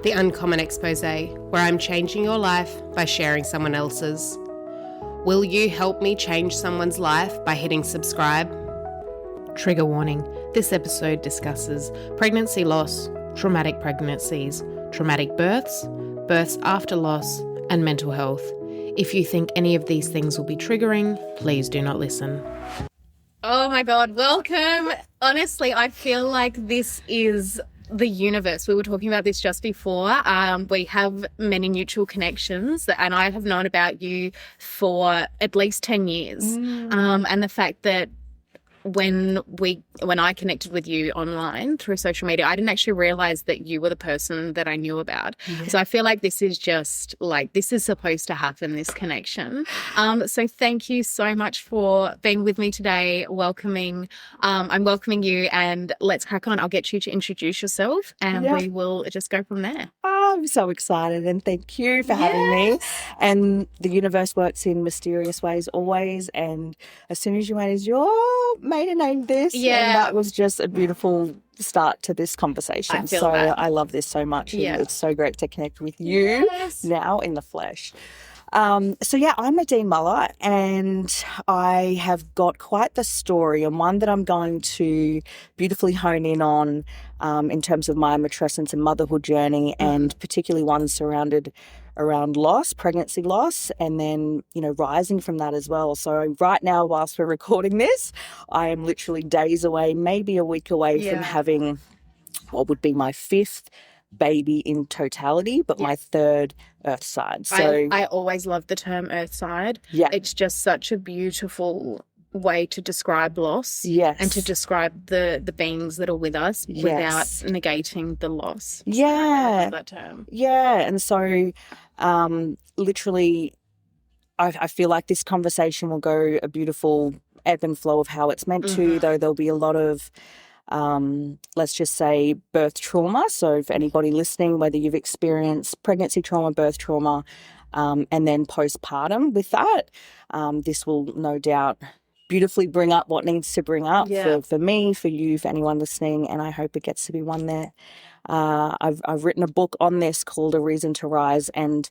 the Uncommon Exposé, where I'm changing your life by sharing someone else's. Will you help me change someone's life by hitting subscribe? Trigger warning, this episode discusses pregnancy loss, traumatic pregnancies, traumatic births, births after loss, and mental health. If you think any of these things will be triggering, please do not listen. Oh my God, welcome. Honestly, I feel like this is the universe. We were talking about this just before. We have many mutual connections and I have known about you for at least 10 years. And the fact that when I connected with you online through social media, I didn't actually realize that you were the person that I knew about. Yeah. So I feel like this is just like, this is supposed to happen, this connection. So thank you so much for being with me today, I'm welcoming you, and let's crack on. I'll get you to introduce yourself and we will just go from there. I'm so excited, and thank you for having me. And the universe works in mysterious ways always. And as soon as you made your maiden name this, and that was just a beautiful start to this conversation. So that. I love this so much. Yeah. It's so great to connect with you now in the flesh. I'm Nadine Muller, and I have got quite the story, and one that I'm going to beautifully hone in on in terms of my matrescence and motherhood journey, and particularly one surrounded around loss, pregnancy loss, and then, rising from that as well. So right now, whilst we're recording this, I am literally days away, maybe a week away from having what would be my fifth baby in totality, but my third earth side. So I always love the term earth side. Yeah. It's just such a beautiful way to describe loss and to describe the beings that are with us without negating the loss. Yeah. I love that term. Yeah. And so literally I feel like this conversation will go a beautiful ebb and flow of how it's meant to, though there'll be a lot of let's just say birth trauma. So for anybody listening, whether you've experienced pregnancy trauma, birth trauma, and then postpartum with that, this will no doubt beautifully bring up what needs to bring up for me, for you, for anyone listening, and I hope it gets to be one there. I've written a book on this called A Reason to Rise, and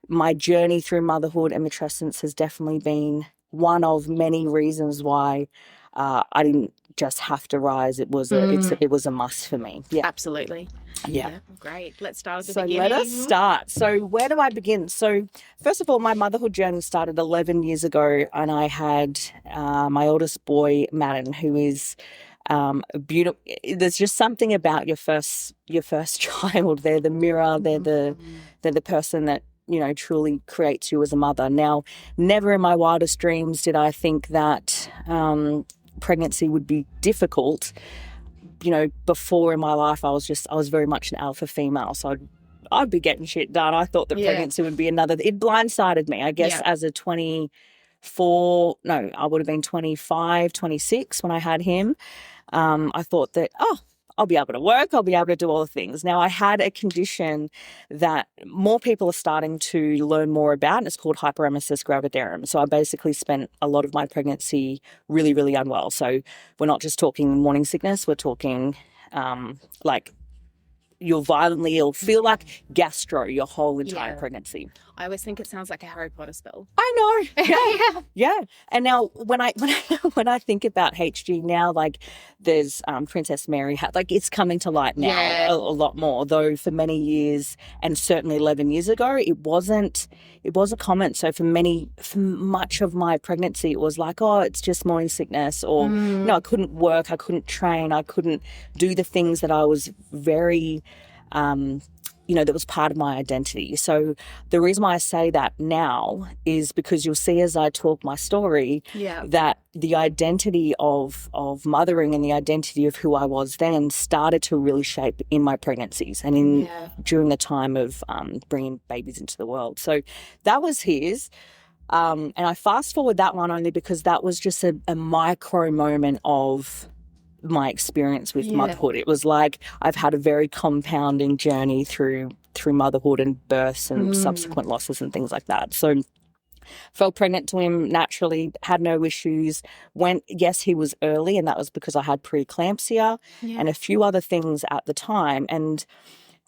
my journey through motherhood and matrescence has definitely been one of many reasons why I didn't just have to rise. It was a must for me. Yeah, absolutely. Yeah. Great. Let's start at the beginning. So let us start. So where do I begin? So first of all, my motherhood journey started 11 years ago, and I had my oldest boy, Madden, who is beautiful. There's just something about your first child. They're the mirror. They're the person that truly creates you as a mother. Now, never in my wildest dreams did I think that pregnancy would be difficult. Before in my life, I was very much an alpha female, so I'd be getting shit done. I thought that pregnancy would be it blindsided me, I guess, as a 24, no, I would have been 25, 26 when I had him. I thought that, I'll be able to work, I'll be able to do all the things. Now, I had a condition that more people are starting to learn more about, and it's called hyperemesis gravidarum. So I basically spent a lot of my pregnancy really, really unwell. So we're not just talking morning sickness, we're talking you'll violently ill, feel like gastro your whole entire pregnancy. I always think it sounds like a Harry Potter spell. I know. Yeah. And now when I think about HG now, like there's Princess Mary, it's coming to light now a lot more, though for many years, and certainly 11 years ago, it wasn't common. So for much of my pregnancy, it was like, it's just morning sickness, or I couldn't work, I couldn't train, I couldn't do the things that I was very that was part of my identity. So the reason why I say that now is because you'll see as I talk my story that the identity of mothering and the identity of who I was then started to really shape in my pregnancies and during the time of bringing babies into the world. So that was his. And I fast forward that one only because that was just a micro moment of my experience with motherhood. It was like I've had a very compounding journey through motherhood and births and subsequent losses and things like that. So fell pregnant to him naturally, had no issues. Yes, he was early, and that was because I had preeclampsia and a few other things at the time. And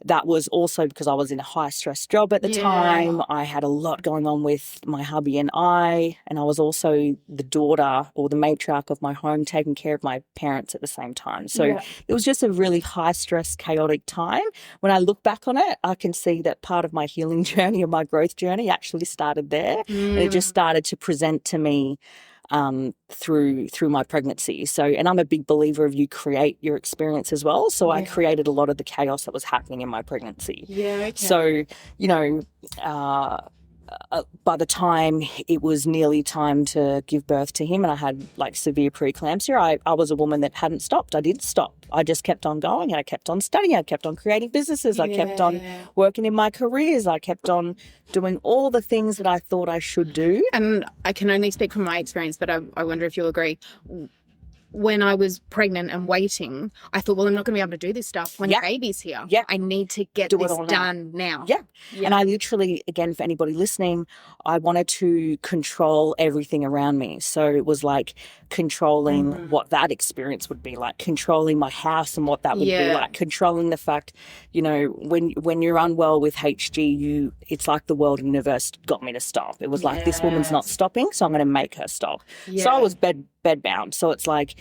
that was also because I was in a high stress job at the time. I had a lot going on with my hubby and I was also the daughter or the matriarch of my home, taking care of my parents at the same time. So it was just a really high stress, chaotic time. When I look back on it, I can see that part of my healing journey or my growth journey actually started there. And it just started to present to me through my pregnancy. So, and I'm a big believer of you create your experience as well. So I created a lot of the chaos that was happening in my pregnancy. So, you know, by the time it was nearly time to give birth to him and I had like severe preeclampsia, I was a woman that hadn't stopped. I didn't stop. I just kept on going and I kept on studying. I kept on creating businesses. I kept on working in my careers. I kept on doing all the things that I thought I should do. And I can only speak from my experience, but I wonder if you'll agree. When I was pregnant and waiting, I thought, well, I'm not going to be able to do this stuff when the baby's here. I need to get this done now. And I literally, again, for anybody listening, I wanted to control everything around me. So it was like controlling what that experience would be like, controlling my house and what that would be like, controlling the fact, you know, when you're unwell with HG, it's like the world and universe got me to stop. It was like, this woman's not stopping, so I'm going to make her stop. So I was bedbound. So it's like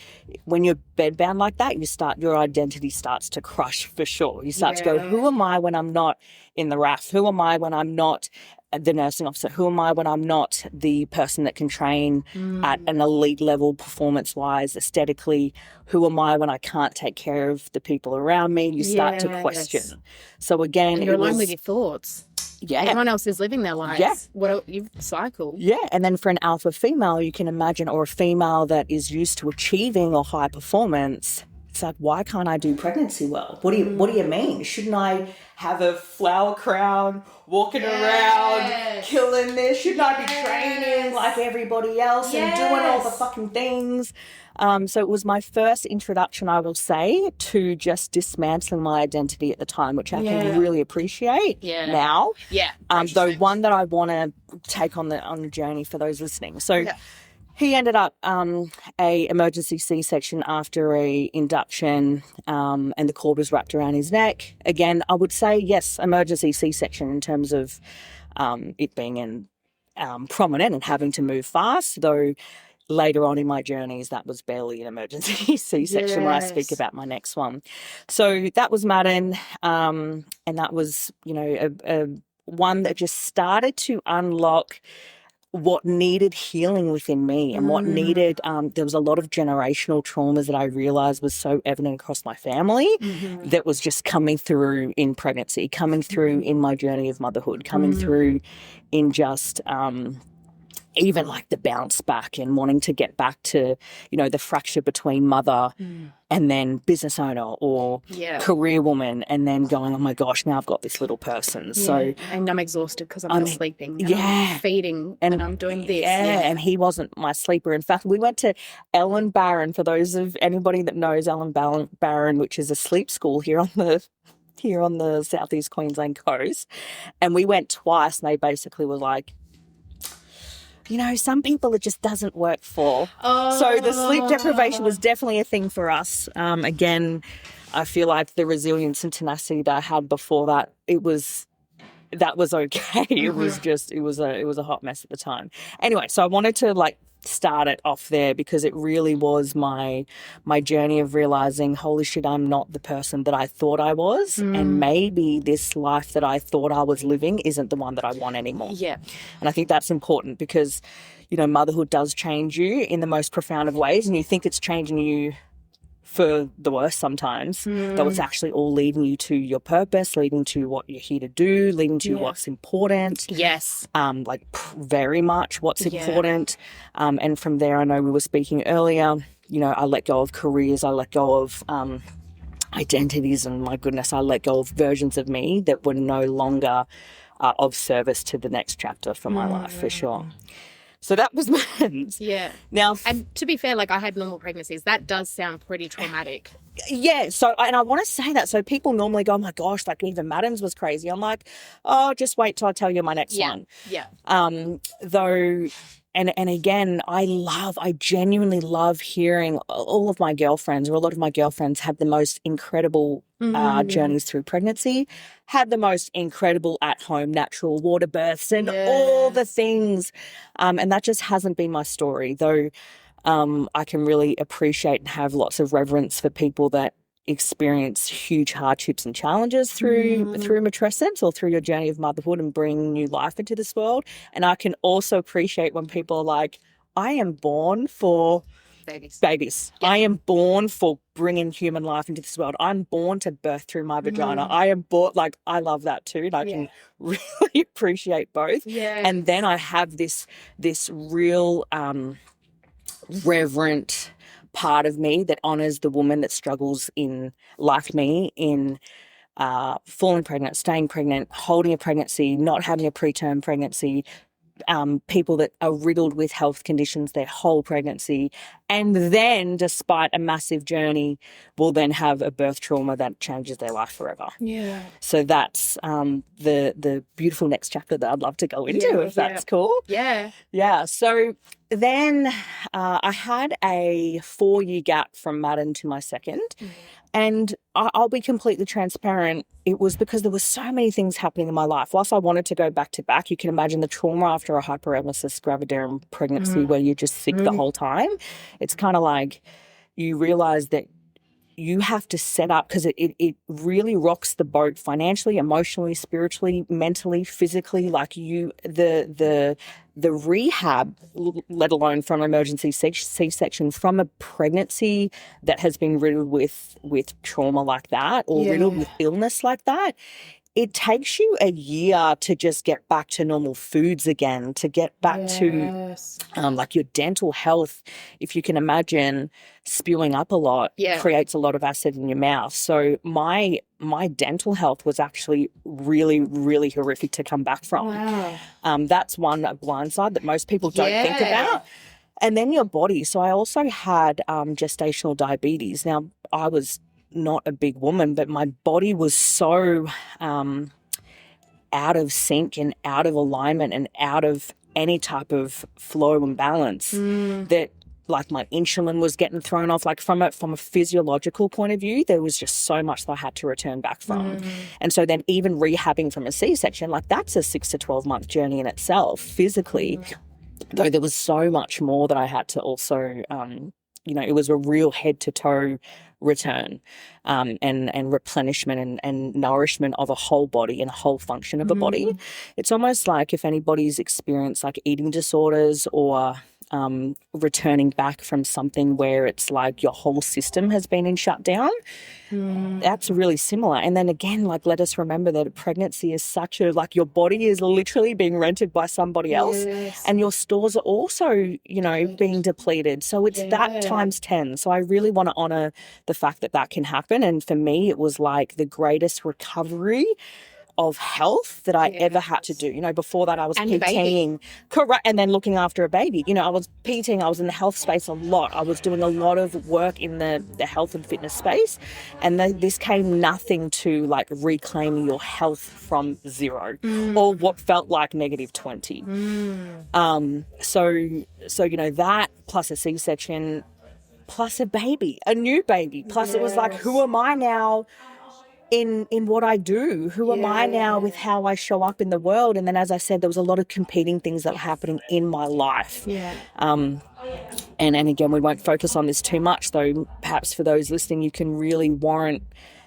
when you're bedbound like that, your identity starts to crush for sure. You start to go, who am I when I'm not in the RAF? Who am I when I'm not the nursing officer? Who am I when I'm not the person that can train at an elite level performance-wise, aesthetically? Who am I when I can't take care of the people around me? You start to question. So again, and you're alone with your thoughts. Everyone else is living their lives. You've cycled. And then for an alpha female, you can imagine, or a female that is used to achieving or high performance, it's like, why can't I do pregnancy well? What do you mean? Shouldn't I have a flower crown, walking around, killing this? Shouldn't I be training like everybody else and doing all the fucking things? So it was my first introduction, I will say, to just dismantling my identity at the time, which I can really appreciate now. Though one that I want to take on the journey for those listening. So he ended up a emergency C-section after a induction, and the cord was wrapped around his neck. Again, I would say yes, emergency C-section in terms of it being prominent and having to move fast, though. Later on in my journeys, that was barely an emergency C-section when I speak about my next one. So that was Madden, and that was, you know, a one that just started to unlock what needed healing within me and what needed, there was a lot of generational traumas that I realized was so evident across my family that was just coming through in pregnancy, coming through in my journey of motherhood, coming through in just even like the bounce back and wanting to get back to, you know, the fracture between mother and then business owner or career woman, and then going, oh my gosh, now I've got this little person. So and I'm exhausted because I'm not sleeping. I'm feeding and I'm doing this. And he wasn't my sleeper. In fact, we went to Ellen Barron, for those of anybody that knows Ellen Barron, which is a sleep school here on the southeast Queensland coast. And we went twice, and they basically were like, you know, some people it just doesn't work for. So the sleep deprivation was definitely a thing for us. Again, I feel like the resilience and tenacity that I had before that, that was okay. It was just, it was a hot mess at the time. Anyway, so I wanted to like start it off there because it really was my journey of realizing, holy shit, I'm not the person that I thought I was, and maybe this life that I thought I was living isn't the one that I want anymore. And I think that's important because, you know, motherhood does change you in the most profound of ways, and you think it's changing you for the worse sometimes, though it's actually all leading you to your purpose, leading to what you're here to do, leading to what's important. Very much what's important. And from there, I know we were speaking earlier, you know, I let go of careers, I let go of identities, and my goodness, I let go of versions of me that were no longer of service to the next chapter for my life, for sure. So that was Madden's. Now, and to be fair, like I had normal pregnancies. That does sound pretty traumatic. So, and I want to say that. So people normally go, oh my gosh, like even Madden's was crazy. I'm like, oh, just wait till I tell you my next one. Though, and again, I genuinely love hearing all of my girlfriends, or a lot of my girlfriends, had the most incredible journeys through pregnancy, had the most incredible at-home natural water births and all the things. And that just hasn't been my story, though. I can really appreciate and have lots of reverence for people that experience huge hardships and challenges through matrescence or through your journey of motherhood and bringing new life into this world. And I can also appreciate when people are like, I am born for babies. Yeah. I am born for bringing human life into this world. I'm born to birth through my vagina. I am born, like, I love that too. And I can really appreciate both. Yeah. And then I have this real reverent part of me that honors the woman that struggles in, like me, in falling pregnant, staying pregnant, holding a pregnancy, not having a preterm pregnancy, people that are riddled with health conditions their whole pregnancy, and then, despite a massive journey, will then have a birth trauma that changes their life forever. Yeah. So that's the beautiful next chapter that I'd love to go into, if that's cool. Yeah. Yeah. So then I had a 4-year gap from Madden to my second. And I'll be completely transparent. It was because there were so many things happening in my life. Whilst I wanted to go back to back, you can imagine the trauma after a hyperemesis gravidarum pregnancy where you're just sick the whole time. It's kind of like you realize that you have to set up, because it really rocks the boat financially, emotionally, spiritually, mentally, physically. Like the rehab, let alone from an emergency C-section, from a pregnancy that has been riddled with trauma like that, or riddled with illness like that, it takes you a year to just get back to normal foods again, to get back to like your dental health. If you can imagine, spewing up a lot creates a lot of acid in your mouth. So my dental health was actually really, really horrific to come back from. Wow. That's one blind side that most people don't think about. And then your body. So I also had gestational diabetes. Now, I was not a big woman, but my body was so out of sync and out of alignment and out of any type of flow and balance that, like, my insulin was getting thrown off. Like, from a physiological point of view, there was just so much that I had to return back from. And so then even rehabbing from a C-section, like, that's a 6 to 12 month journey in itself physically, though there was so much more that I had to also, it was a real head to toe return and replenishment and nourishment of a whole body and a whole function of a body. It's almost like if anybody's experienced like eating disorders or returning back from something where it's like your whole system has been in shutdown, that's really similar. And then again, like, let us remember that a pregnancy is such a, like, your body is literally being rented by somebody else, and your stores are also, being depleted. So it's that times 10. So I really want to honor the fact that that can happen. And for me, it was like the greatest recovery of health that I ever had to do. Before that I was PTing, correct, and then looking after a baby. I was PTing, I was in the health space a lot. I was doing a lot of work in the health and fitness space, and this came nothing to like reclaiming your health from zero or what felt like negative 20. So that plus a C-section plus a baby, a new baby, plus it was like, who am I now in what I do? Who am I now with how I show up in the world? And then, as I said, there was a lot of competing things that were happening in my life. And again, we won't focus on this too much, though perhaps for those listening, you can really warrant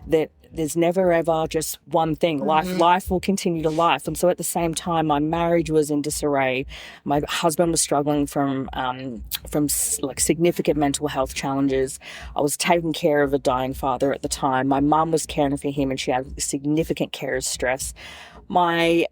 that there's never ever just one thing. Life will continue to life. And so at the same time, my marriage was in disarray. My husband was struggling from like significant mental health challenges. I was taking care of a dying father at the time. My mum was caring for him and she had significant care stress. My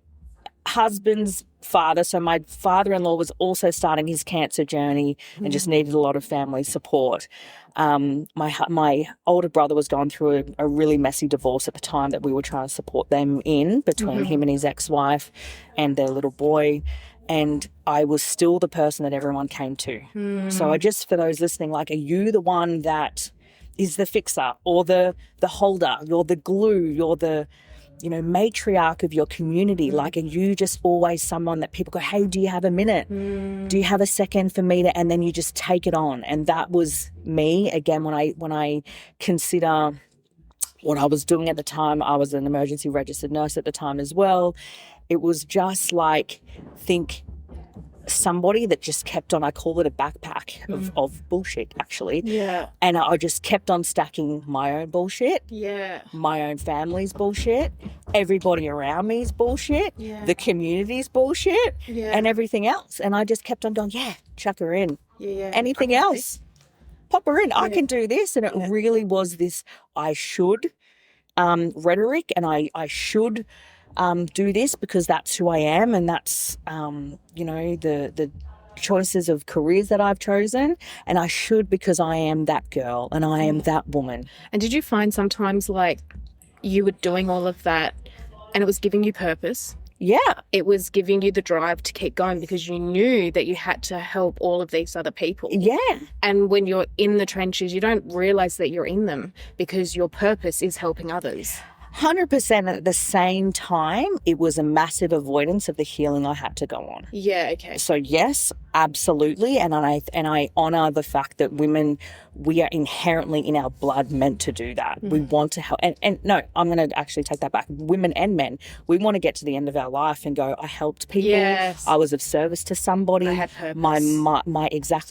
husband's father, so my father-in-law, was also starting his cancer journey and just needed a lot of family support. My older brother was going through a really messy divorce at the time that we were trying to support them in, between him and his ex-wife and their little boy. And I was still the person that everyone came to. So I just, for those listening, like, are you the one that is the fixer or the holder? You're the glue, you're the matriarch of your community. Like, are you just always someone that people go, hey, do you have a minute? Do you have a second for me to, and then you just take it on. And that was me. Again, when I consider what I was doing at the time, I was an emergency registered nurse at the time as well. It was just like, think somebody that just kept on, I call it a backpack of bullshit, actually. Yeah. And I just kept on stacking my own bullshit. Yeah. My own family's bullshit. Everybody around me's bullshit. Yeah. The community's bullshit. Yeah. And everything else. And I just kept on going, yeah, chuck her in. Yeah. Anything else, pop her in. I can do this. And it really was this I should rhetoric, and I should do this because that's who I am, and that's the choices of careers that I've chosen, and I should because I am that girl and I am that woman. And did you find sometimes like you were doing all of that and it was giving you purpose? Yeah. It was giving you the drive to keep going because you knew that you had to help all of these other people. Yeah. And when you're in the trenches, you don't realize that you're in them because your purpose is helping others. 100%. At the same time, it was a massive avoidance of the healing I had to go on. Yeah, okay. So yes, absolutely. And I honour the fact that women, we are inherently in our blood meant to do that. We want to help. And no, I'm going to actually take that back. Women and men, we want to get to the end of our life and go, I helped people. Yes. I was of service to somebody. I had purpose.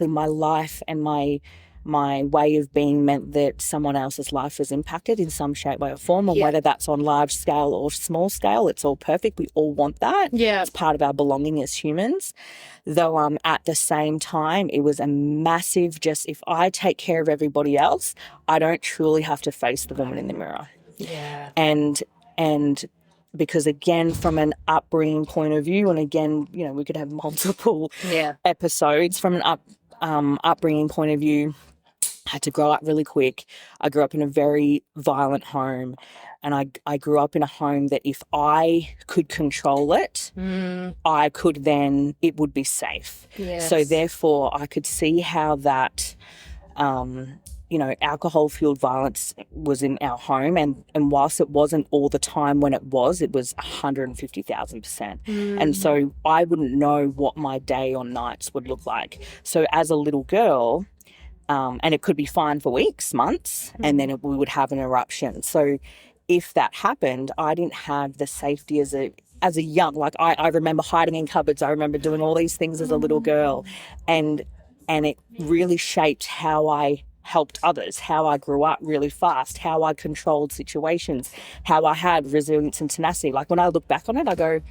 My life and my way of being meant that someone else's life was impacted in some shape, way or form, and whether that's on large scale or small scale, it's all perfect. We all want that. Yeah. It's part of our belonging as humans. Though at the same time, it was a massive just, if I take care of everybody else, I don't truly have to face the woman in the mirror. Yeah. And because again, from an upbringing point of view, and again, we could have multiple episodes from an upbringing point of view, I had to grow up really quick. I grew up in a very violent home, and I grew up in a home that if I could control it, I could then, it would be safe. Yes. So therefore I could see how that, alcohol-fueled violence was in our home, and whilst it wasn't all the time when it was 150,000%. And so I wouldn't know what my day or nights would look like. So as a little girl, and it could be fine for weeks, months, and then we would have an eruption. So if that happened, I didn't have the safety as a young, like I remember hiding in cupboards. I remember doing all these things as a little girl, and it really shaped how I helped others, how I grew up really fast, how I controlled situations, how I had resilience and tenacity. Like when I look back on it, I go,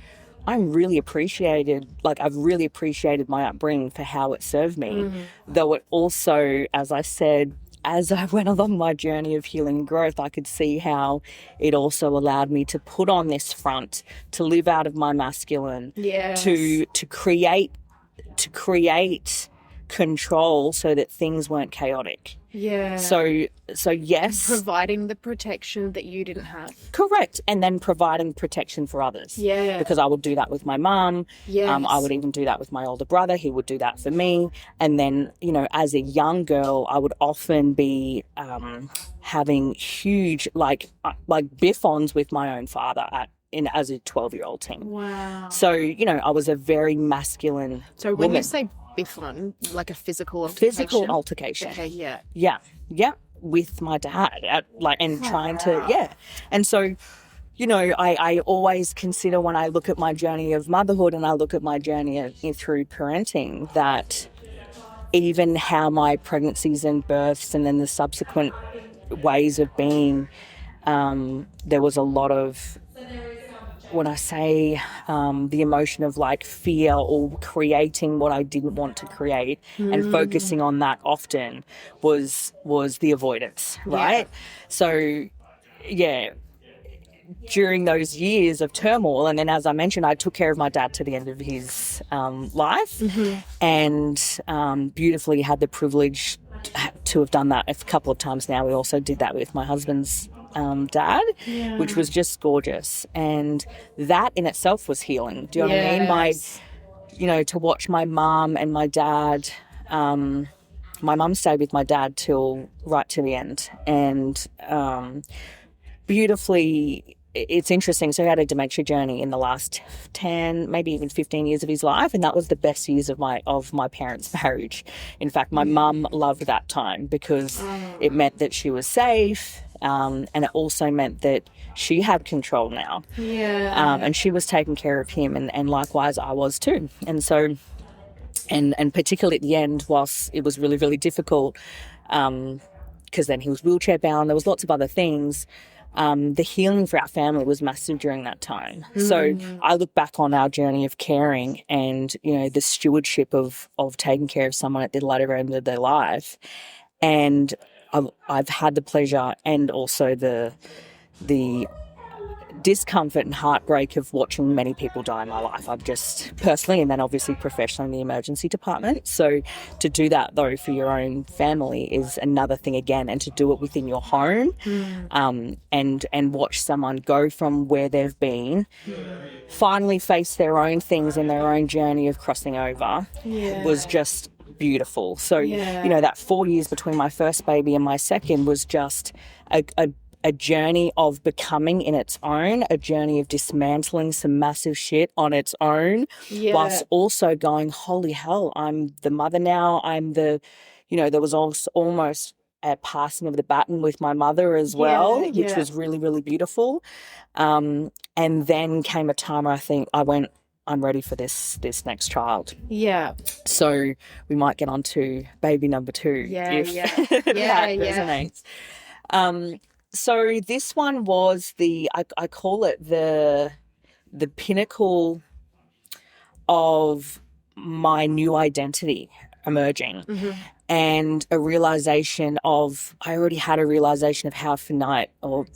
I've really appreciated my upbringing for how it served me. Though it also, as I said, as I went along my journey of healing and growth, I could see how it also allowed me to put on this front, to live out of my masculine, to create control so that things weren't chaotic. Yeah. So yes. Providing the protection that you didn't have. Correct. And then providing protection for others. Yeah. Because I would do that with my mum. Yes. I would even do that with my older brother. He would do that for me. And then, as a young girl, I would often be having huge, like biff-ons with my own father as a 12-year-old teen. Wow. So, I was a very masculine So when woman. you say biff on, like a physical altercation? Physical altercation. Okay, yeah. Yeah, with my dad, trying to, And so, I always consider when I look at my journey of motherhood and I look at my journey through parenting, that even how my pregnancies and births and then the subsequent ways of being, there was a lot of, when I say the emotion of like fear or creating what I didn't want to create and focusing on that often was the avoidance, right? So, during those years of turmoil, and then as I mentioned, I took care of my dad to the end of his life, and beautifully had the privilege to have done that a couple of times now. We also did that with my husband's dad, which was just gorgeous, and that in itself was healing. Do you know what I mean? To watch my mum and my dad, my mum stayed with my dad right to the end, and beautifully it's interesting. So he had a dementia journey in the last 10, maybe even 15 years of his life, and that was the best years of my parents' marriage. In fact, my mum loved that time because it meant that she was safe, and it also meant that she had control now. And she was taking care of him, and likewise I was too. And so, and particularly at the end, whilst it was really, really difficult, because then he was wheelchair bound, there was lots of other things. The healing for our family was massive during that time. So I look back on our journey of caring and, the stewardship of taking care of someone at the latter end of their life. And I've had the pleasure and also the discomfort and heartbreak of watching many people die in my life. I've just personally, and then obviously professionally in the emergency department. So to do that though for your own family is another thing again, and to do it within your home, and watch someone go from where they've been, finally face their own things in their own journey of crossing over was just beautiful. So, that 4 years between my first baby and my second was just a journey of becoming in its own, a journey of dismantling some massive shit on its own, whilst also going, holy hell, I'm the mother now. I'm there was also almost a passing of the baton with my mother as well, which was really, really beautiful. And then came a time where I think I went, I'm ready for this next child. So we might get on to baby number 2. That resonates. So this one was I call it the pinnacle of my new identity emerging, and a realization of, I already had a realization of how finite or,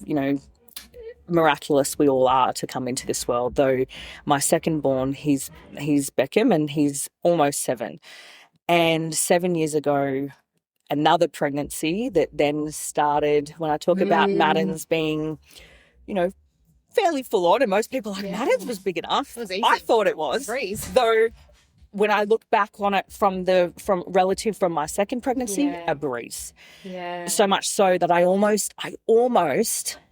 miraculous we all are to come into this world. Though my second born, he's Beckham and he's almost 7. And 7 years ago, another pregnancy that then started, when I talk about Madden's being, fairly full on, and most people are like, Madden's was big enough. It was easy. I thought it was. Though when I look back on it from my second pregnancy, a breeze. So much so that I almost,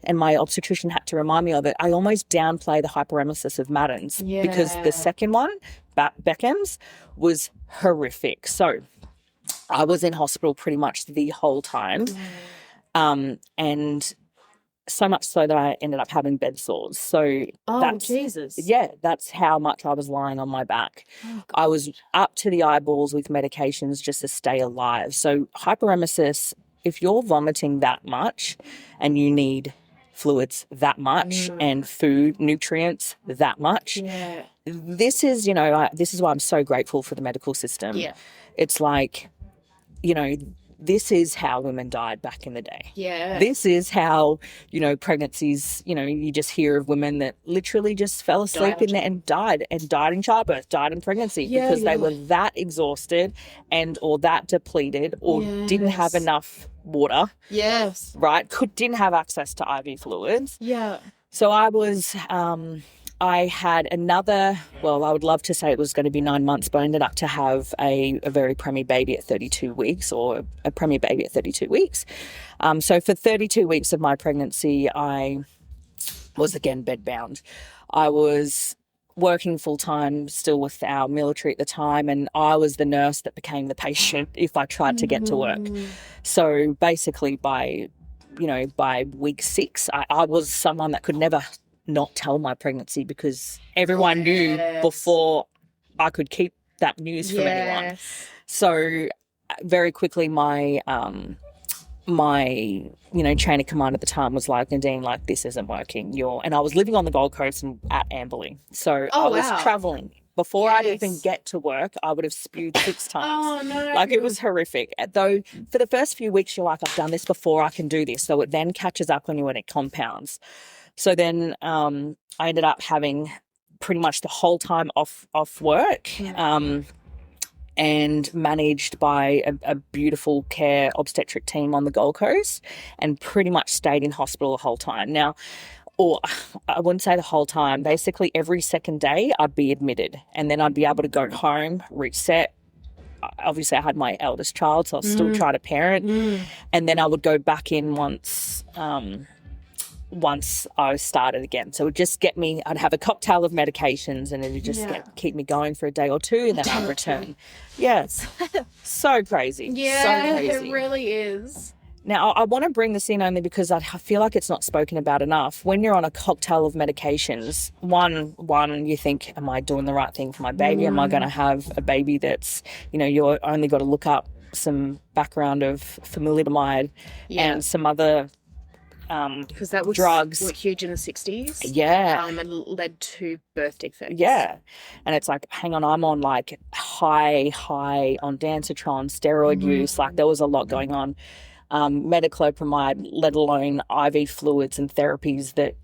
and my obstetrician had to remind me of it, I almost downplay the hyperemesis of Madden's because the second one, Beckham's, was horrific. So I was in hospital pretty much the whole time, and so much so that I ended up having bed sores. So Jesus. That's how much I was lying on my back. I was up to the eyeballs with medications just to stay alive. So hyperemesis, if you're vomiting that much and you need fluids that much and food, nutrients that much, this is why I'm so grateful for the medical system. It's like, this is how women died back in the day. This is how, pregnancies, you just hear of women that literally just fell asleep in there and died in childbirth, died in pregnancy because they were that exhausted or that depleted or didn't have enough water. Right? Didn't have access to IV fluids. So I had another, I would love to say it was going to be 9 months, but I ended up to have a very preemie baby at 32 weeks or a preemie baby at 32 weeks. So for 32 weeks of my pregnancy, I was again bedbound. I was working full-time still with our military at the time, and I was the nurse that became the patient if I tried to get to work. So basically by week 6, I was someone that could never not tell my pregnancy because everyone knew before I could keep that news from anyone. So very quickly my chain of command at the time was like, Nadine, like, this isn't working. And I was living on the Gold Coast and at Amberley. So I was traveling. Before I'd even get to work, I would have spewed 6 times. Like, it was horrific. Though for the first few weeks, you're like, I've done this before, I can do this. So it then catches up on you and it compounds. So then I ended up having pretty much the whole time off work, and managed by a beautiful care obstetric team on the Gold Coast, and pretty much stayed in hospital the whole time. Now, or I wouldn't say the whole time, basically every second day I'd be admitted, and then I'd be able to go home, reset. Obviously I had my eldest child, so I was still trying to parent, and then I would go back in once once I started again. So it would just get me, I'd have a cocktail of medications and it would just keep me going for a day or two and then I'd return. Yes. So crazy. Yeah, so crazy. It really is. Now, I want to bring this in only because I feel like it's not spoken about enough. When you're on a cocktail of medications, one, you think, am I doing the right thing for my baby? Am I going to have a baby that's, you're only got to look up some background of familidomide and some other because that was drugs. Huge in the 60s. Yeah. And led to birth defects. Yeah. And it's like, hang on, I'm on like high on dancetrone, steroid use. Like there was a lot going on. Metoclopramide, let alone IV fluids and therapies that,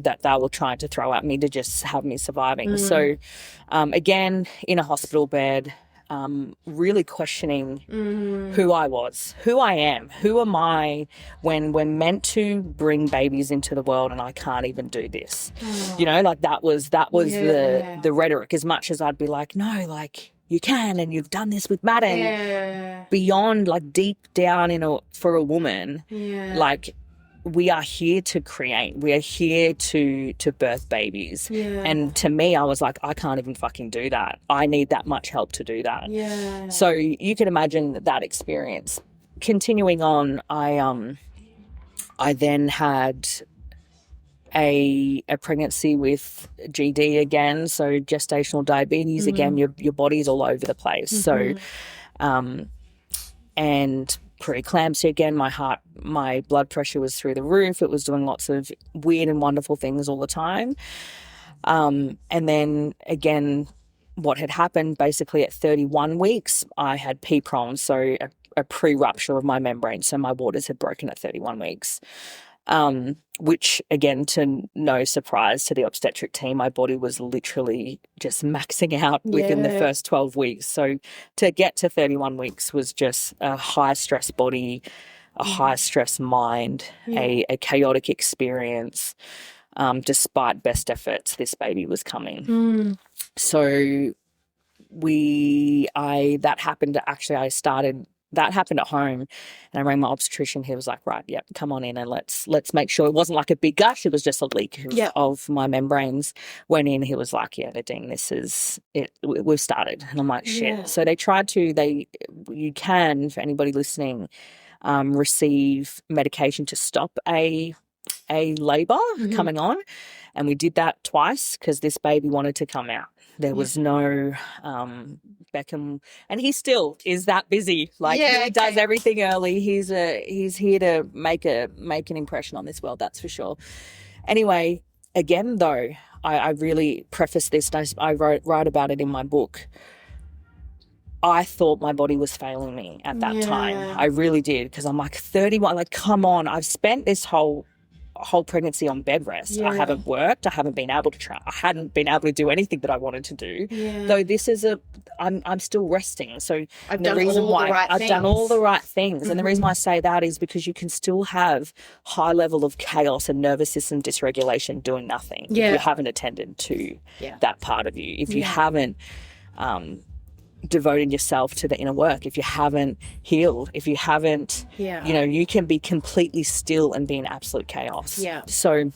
that they were trying to throw at me to just have me surviving. So, again, in a hospital bed, really questioning who I was, who I am, who am I when we're meant to bring babies into the world and I can't even do this. Like that was the rhetoric, as much as I'd be like, no, like you can, and you've done this with Matt, and beyond, like deep down for a woman, like we are here to create, we are here to birth babies. And to me, I was like, I can't even fucking do that. I need that much help to do that. So you can imagine that experience. Continuing on, I then had a pregnancy with GD again, so gestational diabetes again. Your body's all over the place. So and preeclampsia again. My blood pressure was through the roof. It was doing lots of weird and wonderful things all the time. And then again, what had happened basically at 31 weeks, I had PPROM, so a pre-rupture of my membrane. So my waters had broken at 31 weeks. Which again, to no surprise to the obstetric team, my body was literally just maxing out within the first 12 weeks. So to get to 31 weeks was just a high stress body, a high stress mind, a chaotic experience. Despite best efforts, this baby was coming. So that happened at home, and I rang my obstetrician. He was like, right, yep, come on in and let's make sure. It wasn't like a big gush, it was just a leak of my membranes. Went in, he was like, yeah, Nadine, this is it, we've started. And I'm like, shit. So you can, for anybody listening, receive medication to stop a labour coming on, and we did that twice because this baby wanted to come out. There was no Beckham, and he still is that busy. Like he does everything early. He's here to make an impression on this world, that's for sure. Anyway, again though, I really preface this. I write about it in my book. I thought my body was failing me at that time. I really did, because I'm like 31. Like, come on, I've spent this whole pregnancy on bed rest. I haven't worked. I haven't been able to try. I hadn't been able to do anything that I wanted to do. Though this is I'm still resting. So I've done all the right things. And the reason why I say that is because you can still have high level of chaos and nervous system dysregulation doing nothing. If you haven't attended to that part of you. If you haven't devoted yourself to the inner work, if you haven't healed, if you haven't, you can be completely still and be in absolute chaos. So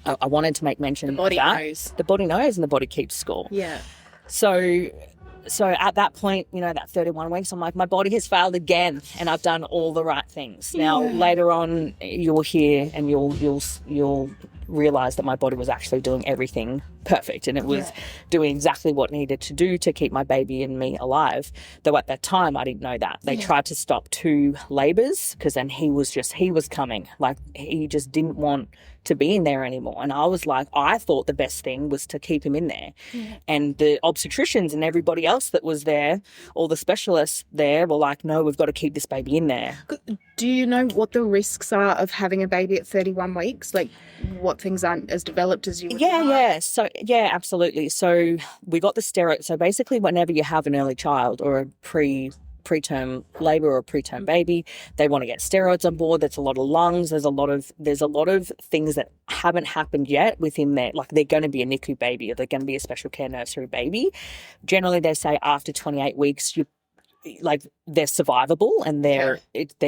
I wanted to make mention of that. The body knows and the body keeps score. So at that point, that 31 weeks, I'm like, my body has failed again and I've done all the right things. Now, later on, you'll hear and you'll realize that my body was actually doing everything perfect, and it was doing exactly what needed to do to keep my baby and me alive. Though at that time, I didn't know that. They tried to stop 2 labors because then he was coming. Like, he just didn't want to be in there anymore. And I was like, I thought the best thing was to keep him in there. And the obstetricians and everybody else that was there, all the specialists there, were like, no, we've got to keep this baby in there. Do you know what the risks are of having a baby at 31 weeks? Like, what things aren't as developed as you would like? So, absolutely. So we got the steroid. So basically, whenever you have an early child or a preterm labor or a preterm baby, they want to get steroids on board. There's a lot of lungs. There's a lot of things that haven't happened yet within there. Like, they're going to be a NICU baby or they're going to be a special care nursery baby. Generally, they say after 28 weeks, like they're survivable and they're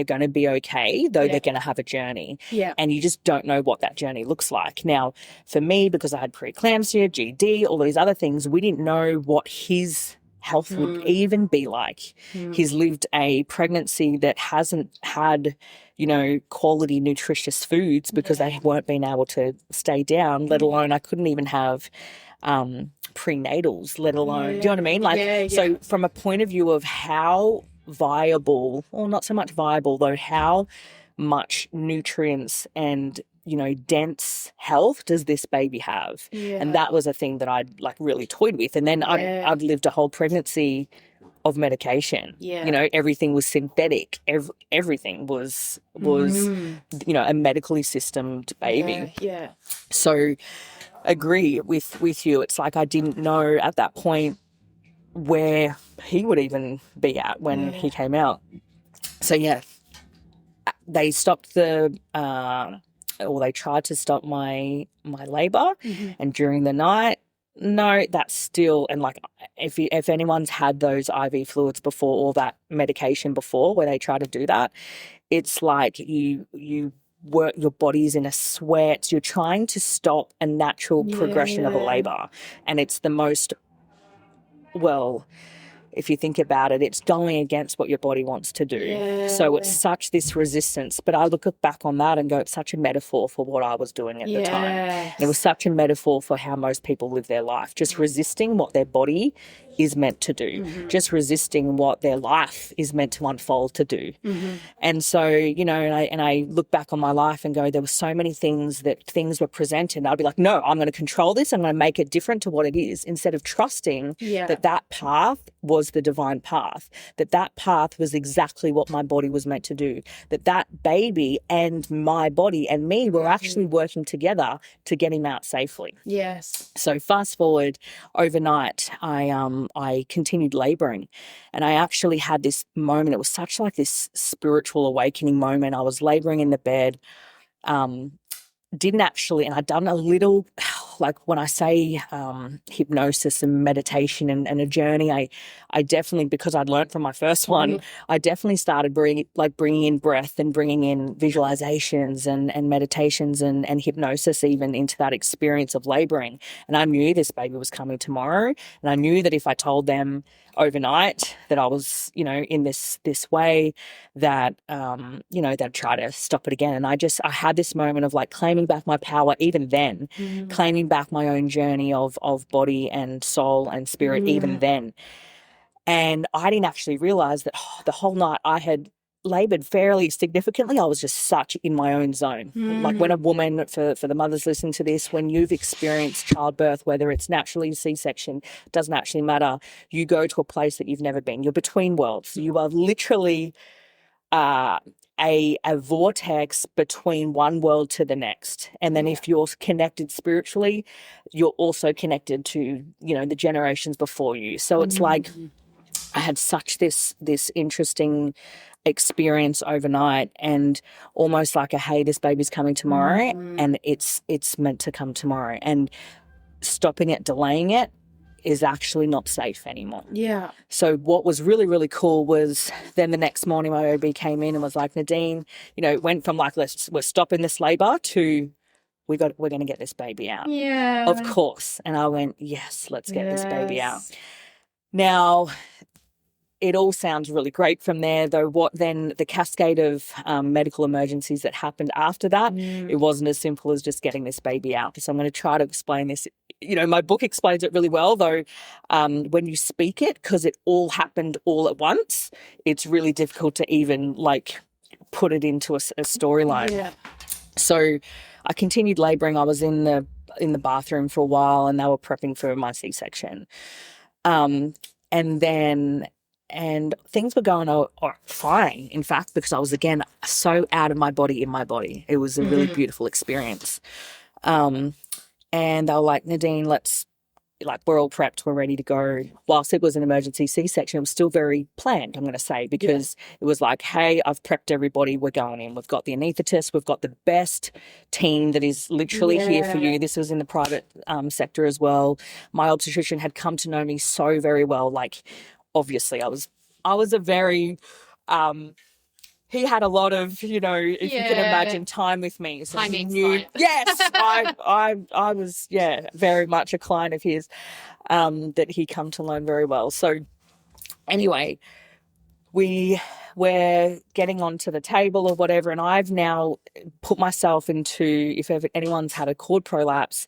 going to be okay, though they're going to have a journey. Yeah. And you just don't know what that journey looks like. Now, for me, because I had preeclampsia, GD, all these other things, we didn't know what his health would even be like. He's lived a pregnancy that hasn't had, you know, quality nutritious foods because they weren't being able to stay down, let alone I couldn't even have prenatals, let alone, do you know what I mean? Like, so from a point of view of how viable, or not so much viable though, how much nutrients and, you know, dense health does this baby have? And that was a thing that I'd like really toyed with. And then I'd lived a whole pregnancy of medication. You know, everything was synthetic. Everything was you know, a medically systemed baby. So agree with you. It's like I didn't know at that point where he would even be at when he came out. So they stopped or they tried to stop my labor, and during the night, no, that's still, and like if anyone's had those IV fluids before or that medication before where they try to do that, it's like you work, your body's in a sweat, you're trying to stop a natural progression of a labor, and it's the most, well, if you think about it, it's going against what your body wants to do. So it's such this resistance. But I look back on that and go, it's such a metaphor for what I was doing at the time. And it was such a metaphor for how most people live their life, just resisting what their body is meant to do, just resisting what their life is meant to unfold to do. And so, you know, and I look back on my life and go, there were so many things were presented. I'd be like, no, I'm going to control this. I'm going to make it different to what it is, instead of trusting that path was the divine path, that path was exactly what my body was meant to do, that baby and my body and me were actually working together to get him out safely. So fast forward overnight, I continued laboring, and I actually had this moment. It was such like this spiritual awakening moment. I was laboring in the bed, didn't actually, and I'd done a little, like when I say hypnosis and meditation and a journey, I definitely, because I'd learned from my first one, I definitely started bringing in breath and bringing in visualizations and meditations and hypnosis even into that experience of laboring. And I knew this baby was coming tomorrow, and I knew that if I told them overnight that I was, you know, in this way, that you know, they'd try to stop it again. And I had this moment of like claiming back my power even then, claiming back my own journey of body and soul and spirit even then. And I didn't actually realize that the whole night I had labored fairly significantly. I was just such in my own zone. Like when a woman, for the mothers listening to this, when you've experienced childbirth, whether it's naturally C-section, doesn't actually matter, you go to a place that you've never been. You're between worlds. You are literally a vortex between one world to the next. And then if you're connected spiritually, you're also connected to, you know, the generations before you. So it's like I had such this interesting experience overnight, and almost like hey, this baby's coming tomorrow, and it's meant to come tomorrow, and stopping it, delaying it is actually not safe anymore. So what was really, really cool was then the next morning my OB came in and was like, Nadine, you know, it went from like, we're stopping this labor to we're going to get this baby out. Of course. And I went, yes, let's get this baby out. Now, it all sounds really great from there, though what then the cascade of medical emergencies that happened after that, it wasn't as simple as just getting this baby out. So I'm going to try to explain this. You know, my book explains it really well, though when you speak it, because it all happened all at once, it's really difficult to even like put it into a storyline. So I continued labouring. I was in the bathroom for a while, and they were prepping for my C-section. And things were going fine, in fact, because I was, again, so out of my body in my body. It was a really beautiful experience. And they were like, Nadine, we're all prepped, we're ready to go. Whilst it was an emergency C-section, it was still very planned, I'm going to say, because it was like, hey, I've prepped everybody, we're going in. We've got the anaesthetist, we've got the best team that is literally here for you. This was in the private sector as well. My obstetrician had come to know me so very well. Like, obviously I was I was a very, he had a lot of, you know, if you can imagine, time with me. So he knew, yes, I was, very much a client of his, that he come to learn very well. So anyway, we're getting onto the table or whatever, and I've now put myself into, if ever anyone's had a cord prolapse,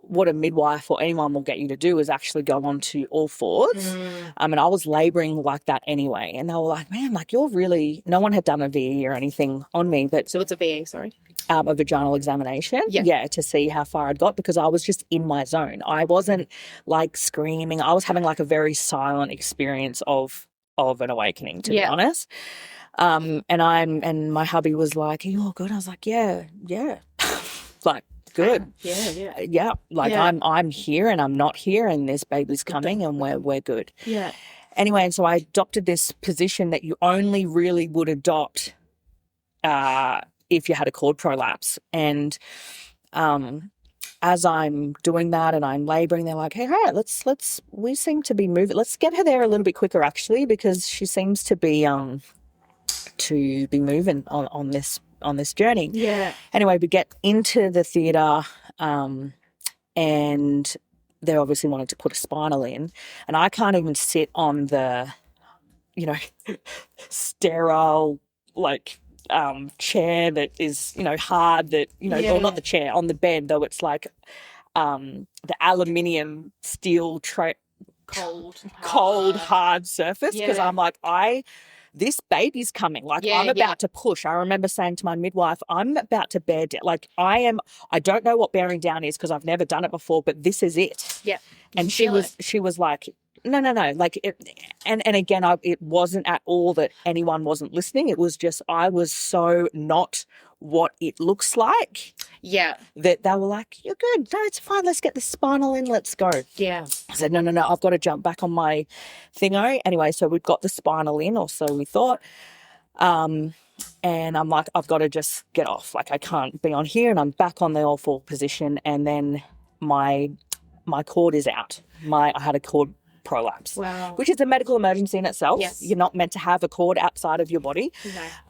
what a midwife or anyone will get you to do is actually go onto all fours. And I was labouring like that anyway. And they were like, man, like you're really, no one had done a VE or anything on me. But so what's a VE, sorry? A vaginal examination. Yeah, to see how far I'd got, because I was just in my zone. I wasn't like screaming. I was having like a very silent experience of an awakening, to be honest. And my hubby was like, are you all good? I was like, yeah. Like, good. Yeah. Like I'm here and I'm not here, and this baby's coming, and we're good. Yeah. Anyway, and so I adopted this position that you only really would adopt if you had a cord prolapse. And as I'm doing that and I'm labouring, they're like, hey, we seem to be moving. Let's get her there a little bit quicker, actually, because she seems to be moving on this journey. Yeah. Anyway, we get into the theatre, and they obviously wanted to put a spinal in, and I can't even sit on the, you know, sterile, like, chair that is, you know, hard, that, you know, or not the chair, on the bed, though it's like the aluminium steel tray, cold hard surface, because I'm like, this baby's coming. Like, I'm about to push. I remember saying to my midwife, I'm about to bear down. Like, I don't know what bearing down is, because I've never done it before, but this is it. Yeah. And she was like, no. Like, and again, it wasn't at all that anyone wasn't listening. It was just, I was so not what it looks like. Yeah. That they were like, you're good. No, it's fine. Let's get the spinal in. Let's go. Yeah. I said, no. I've got to jump back on my thingo. Anyway, so we've got the spinal in, or so we thought. And I'm like, I've got to just get off. Like, I can't be on here. And I'm back on the all four position. And then my cord is out. I had a cord prolapse. Wow. Which is a medical emergency in itself. Yes. You're not meant to have a cord outside of your body.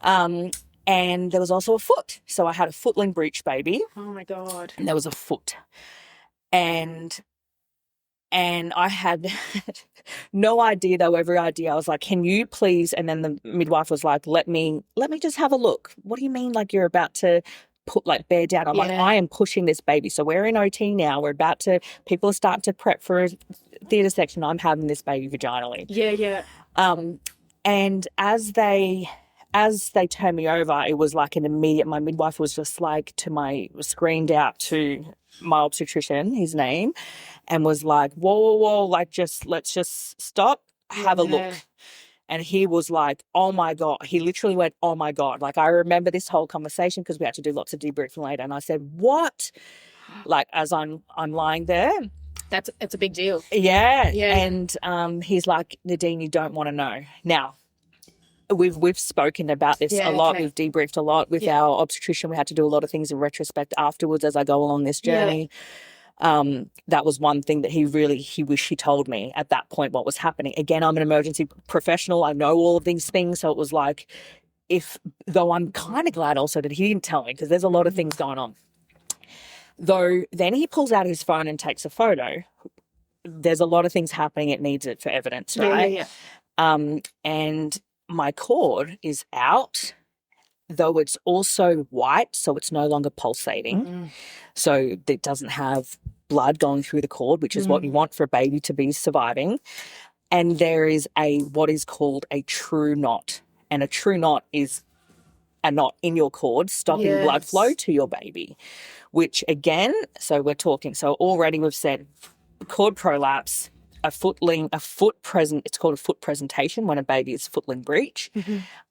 No. And there was also a foot. So I had a footling breech baby. Oh my God. And there was a foot. And I had no idea, though, every idea. I was like, can you please? And then the midwife was like, let me just have a look. What do you mean, like, you're about to bear down? I'm like, I am pushing this baby. So we're in OT now. People are starting to prep for a theatre section. I'm having this baby vaginally. Yeah. And as they turned me over, it was like an immediate, my midwife was just like screamed out to my obstetrician, his name, and was like, whoa, like, let's just stop, have a look. And he was like, oh my God. He literally went, oh my God. Like, I remember this whole conversation, because we had to do lots of debriefing later. And I said, what? Like, as I'm lying there. It's a big deal. Yeah. And he's like, Nadine, you don't want to know. Now, we've spoken about this a lot. Okay. We've debriefed a lot with our obstetrician. We had to do a lot of things in retrospect afterwards as I go along this journey. That was one thing that he wished he told me at that point what was happening. Again, I'm an emergency professional. I know all of these things. So it was like, though I'm kind of glad also that he didn't tell me, because there's a lot of things going on. Though then he pulls out his phone and takes a photo. There's a lot of things happening. It needs it for evidence, right? Yeah. And my cord is out, though it's also white, so it's no longer pulsating. Mm-hmm. So it doesn't have blood going through the cord, which is what you want for a baby to be surviving. And there is what is called a true knot. And a true knot is a knot in your cord stopping blood flow to your baby, which again, so we're talking, so already we've said cord prolapse, it's called a foot presentation when a baby is footling breech,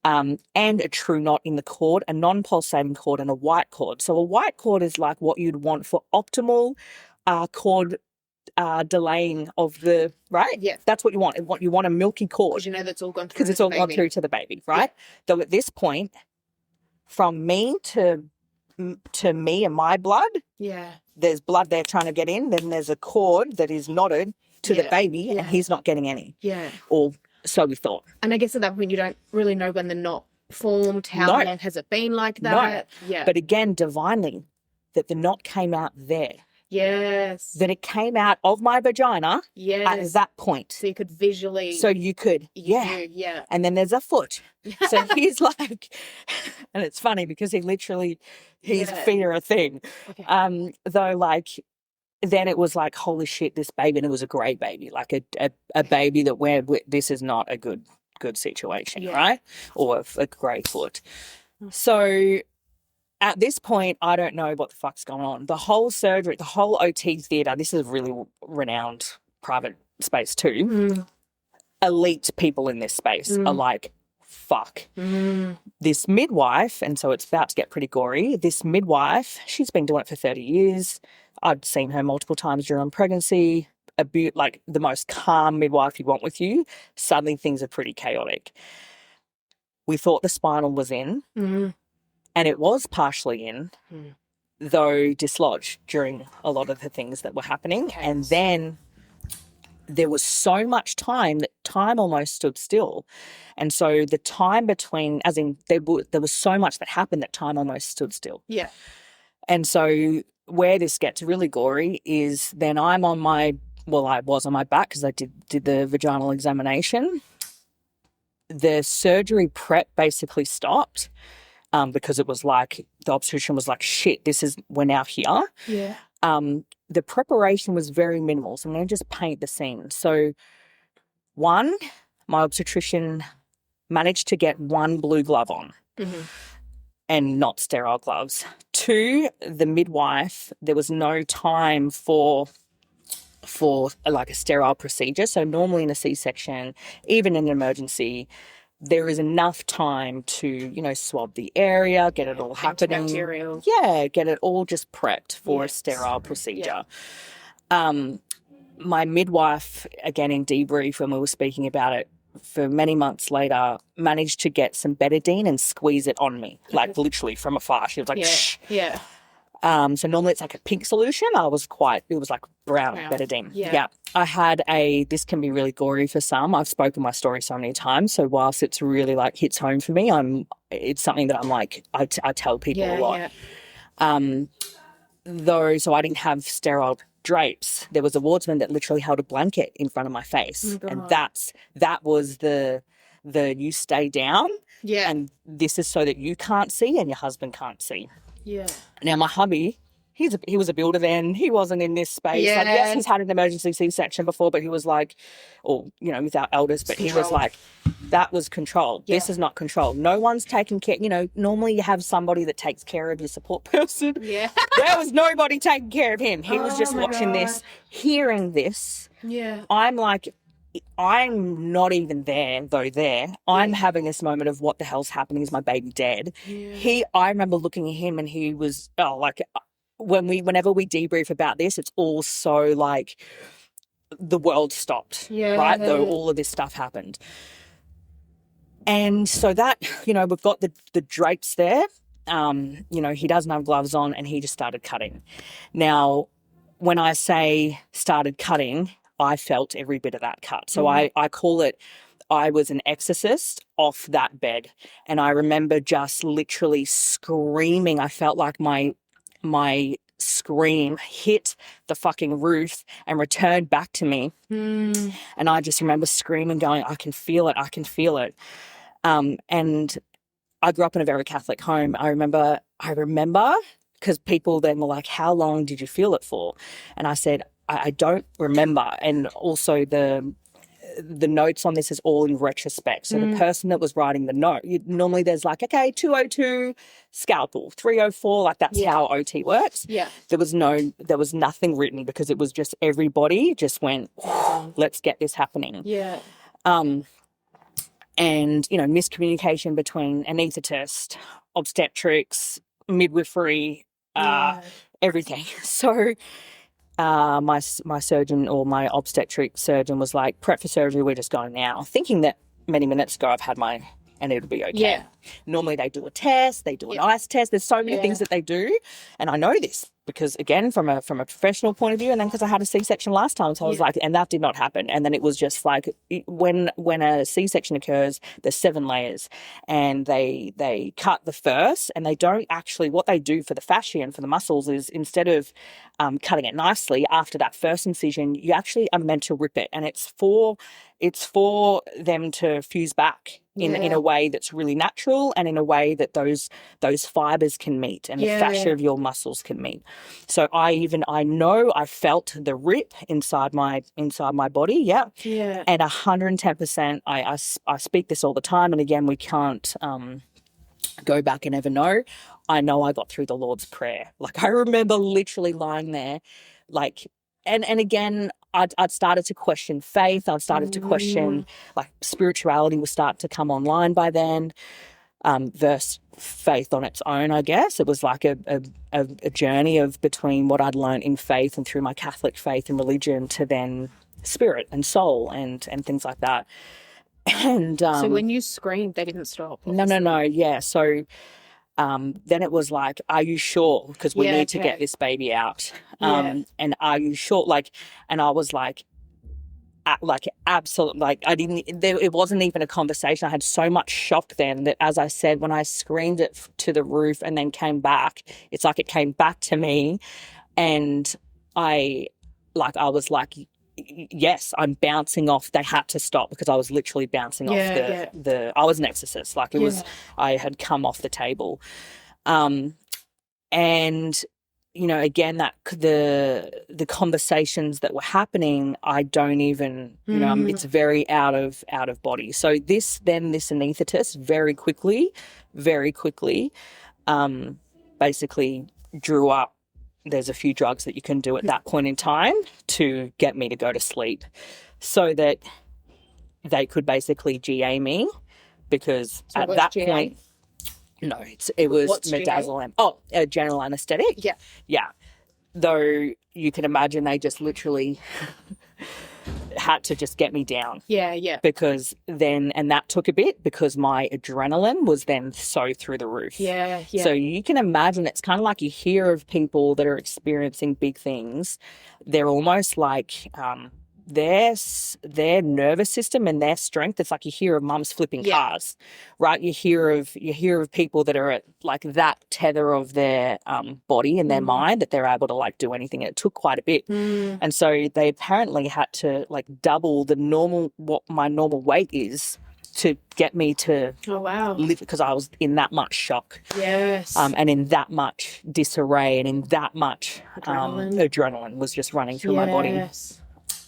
and a true knot in the cord, a non-pulsating cord, and a white cord. So a white cord is like what you'd want for optimal cord delaying of the, right? Yeah. That's what you want. You want a milky cord. Because you know that's all gone through. Because it's all gone through to the baby, right? Yeah. Though at this point, from me to me and my blood, there's blood there trying to get in, then there's a cord that is knotted to the baby, and he's not getting any. Yeah. Or So we thought. And I guess at that point you don't really know when the knot formed. How long has it been like that? No. Yeah. But again, divinely, that the knot came out there. Yes. That it came out of my vagina at that point. So you could visually. So you could, yeah. And then there's a foot. So he's like, and it's funny because his feet are a thing. Okay. Though like, then it was like, holy shit, this baby, and it was a great baby, like a baby that this is not a good situation, right? Or a great foot. So at this point, I don't know what the fuck's going on. The whole surgery, the whole OT theatre, this is a really renowned private space too. Elite people in this space are like, fuck. This midwife, and so it's about to get pretty gory, this midwife, she's been doing it for 30 years. I'd seen her multiple times during pregnancy, like the most calm midwife you want with you. Suddenly things are pretty chaotic. We thought the spinal was in. And it was partially in, though dislodged during a lot of the things that were happening. Okay. And then there was so much time that time almost stood still. And so the time between, as in there was so much that happened that time almost stood still. Yeah. And so where this gets really gory is then I was on my back because I did the vaginal examination. The surgery prep basically stopped. Because it was like the obstetrician was like, shit, we're now here. Yeah. The preparation was very minimal. So I'm going to just paint the scene. So one, my obstetrician managed to get one blue glove on and not sterile gloves. Two, the midwife, there was no time for like a sterile procedure. So normally in a C-section, even in an emergency, there is enough time to, swab the area, get it all happening. Antibacterial. Yeah, get it all just prepped for a sterile procedure. Yeah. My midwife, again in debrief when we were speaking about it, for many months later, managed to get some betadine and squeeze it on me, like literally from afar. She was like, shh. Yeah. So normally it's like a pink solution. It was like brown betadine. Yeah. I had this can be really gory for some. I've spoken my story so many times. So whilst it's really like hits home for me, it's something that I'm like, I tell people a lot. Yeah. So I didn't have sterile drapes. There was a wardsman that literally held a blanket in front of my face. Oh, and that was the you stay down. Yeah. And this is so that you can't see and your husband can't see. Yeah. Now, my hubby, he was a builder then. He wasn't in this space. Yeah. Like, yes, he's had an emergency C-section before, but he was like, with our elders, but he was like, that was controlled. Yeah. This is not controlled. No one's taking care. Normally you have somebody that takes care of your support person. Yeah. There was nobody taking care of him. He was just watching this, hearing this. Yeah. I'm like, I'm not even there. I'm having this moment of what the hell's happening? Is my baby dead? Yeah. I remember looking at him and he was whenever we debrief about this, it's all so like the world stopped. Yeah. Right? Though all of this stuff happened. And so that, we've got the drapes there. He doesn't have gloves on and he just started cutting. Now, when I say started cutting, I felt every bit of that cut. So I call it, I was an exorcist off that bed. And I remember just literally screaming. I felt like my scream hit the fucking roof and returned back to me. And I just remember screaming, going, I can feel it. And I grew up in a very Catholic home. I remember because people then were like, how long did you feel it for? And I said, I don't remember. And also the notes on this is all in retrospect. So the person that was writing the note, normally there's like, okay, 202 scalpel, 304, like that's how OT works. Yeah. There was nothing written because it was just everybody just went, let's get this happening. Yeah. And, miscommunication between anaesthetist, obstetrics, midwifery, everything. So my surgeon or my obstetric surgeon was like, prep for surgery, we're just going now. Thinking that many minutes ago I've had my and it'll be okay. Yeah. Normally they do a test, they do an ice test. There's so many things that they do. And I know this because, again, from a professional point of view, and then because I had a C-section last time. So I was like, and that did not happen. And then it was just like, when a C-section occurs, there's 7 layers, and they cut the first, and they don't actually, what they do for the fascia and for the muscles is, instead of cutting it nicely after that first incision, you actually are meant to rip it. And it's for them to fuse back in a way that's really natural, and in a way that those fibers can meet, and the fascia of your muscles can meet. So I know I felt the rip inside my body, and 110%. I speak this all the time, and again, we can't go back and ever know. I know I got through the Lord's Prayer. Like, I remember literally lying there, like, and again, I'd started to question faith. I'd started to question, like, spirituality was starting to come online by then, versus faith on its own, I guess. It was like a journey of between what I'd learned in faith and through my Catholic faith and religion to then spirit and soul and things like that. And so when you screamed, they didn't stop? No. Yeah. So then it was like, are you sure? Because we need to get this baby out. And are you sure? Like, and I was like absolutely, like, it wasn't even a conversation. I had so much shock then that, as I said, when I screamed it to the roof and then came back, it's like it came back to me, and I was like, yes, I'm bouncing off. They had to stop because I was literally bouncing off I was an exorcist. Like, it was, I had come off the table. And, you know, again, that the conversations that were happening, I don't even, you know, it's very out of body. So this anaesthetist very quickly, basically drew up, there's a few drugs that you can do at that point in time to get me to go to sleep, so that they could basically GA me, because at that point, no, it was midazolam. Oh, a general anesthetic. Yeah. Though you can imagine they just literally had to just get me down. Yeah. Because then, and that took a bit, because my adrenaline was then so through the roof. Yeah. So you can imagine, it's kind of like you hear of people that are experiencing big things. They're almost like their nervous system and their strength. It's like you hear of mums flipping cars, right? You hear of people that are at like that tether of their body and their mind, that they're able to like do anything. And it took quite a bit. And so they apparently had to like double what my normal weight is to get me to live, because I was in that much shock. Yes. And in that much disarray, and in that much adrenaline was just running through my body.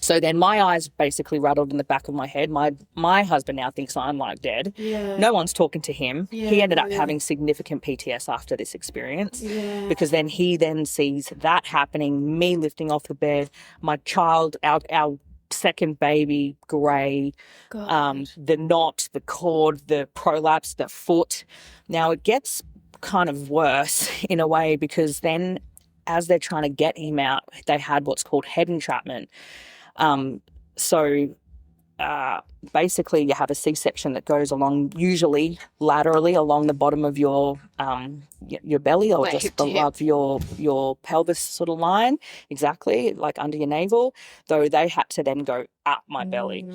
So then my eyes basically rattled in the back of my head. My husband now thinks I'm like dead. No one's talking to him. He ended up having significant PTS after this experience, because then he then sees that happening, me lifting off the bed, my child, our second baby, Gray, the knot, the cord, the prolapse, the foot. Now it gets kind of worse in a way, because then as they're trying to get him out, they had what's called head entrapment. So basically you have a C-section that goes along, usually laterally along the bottom of your belly, or just above your pelvis sort of line, exactly, like under your navel, though they had to then go up my belly.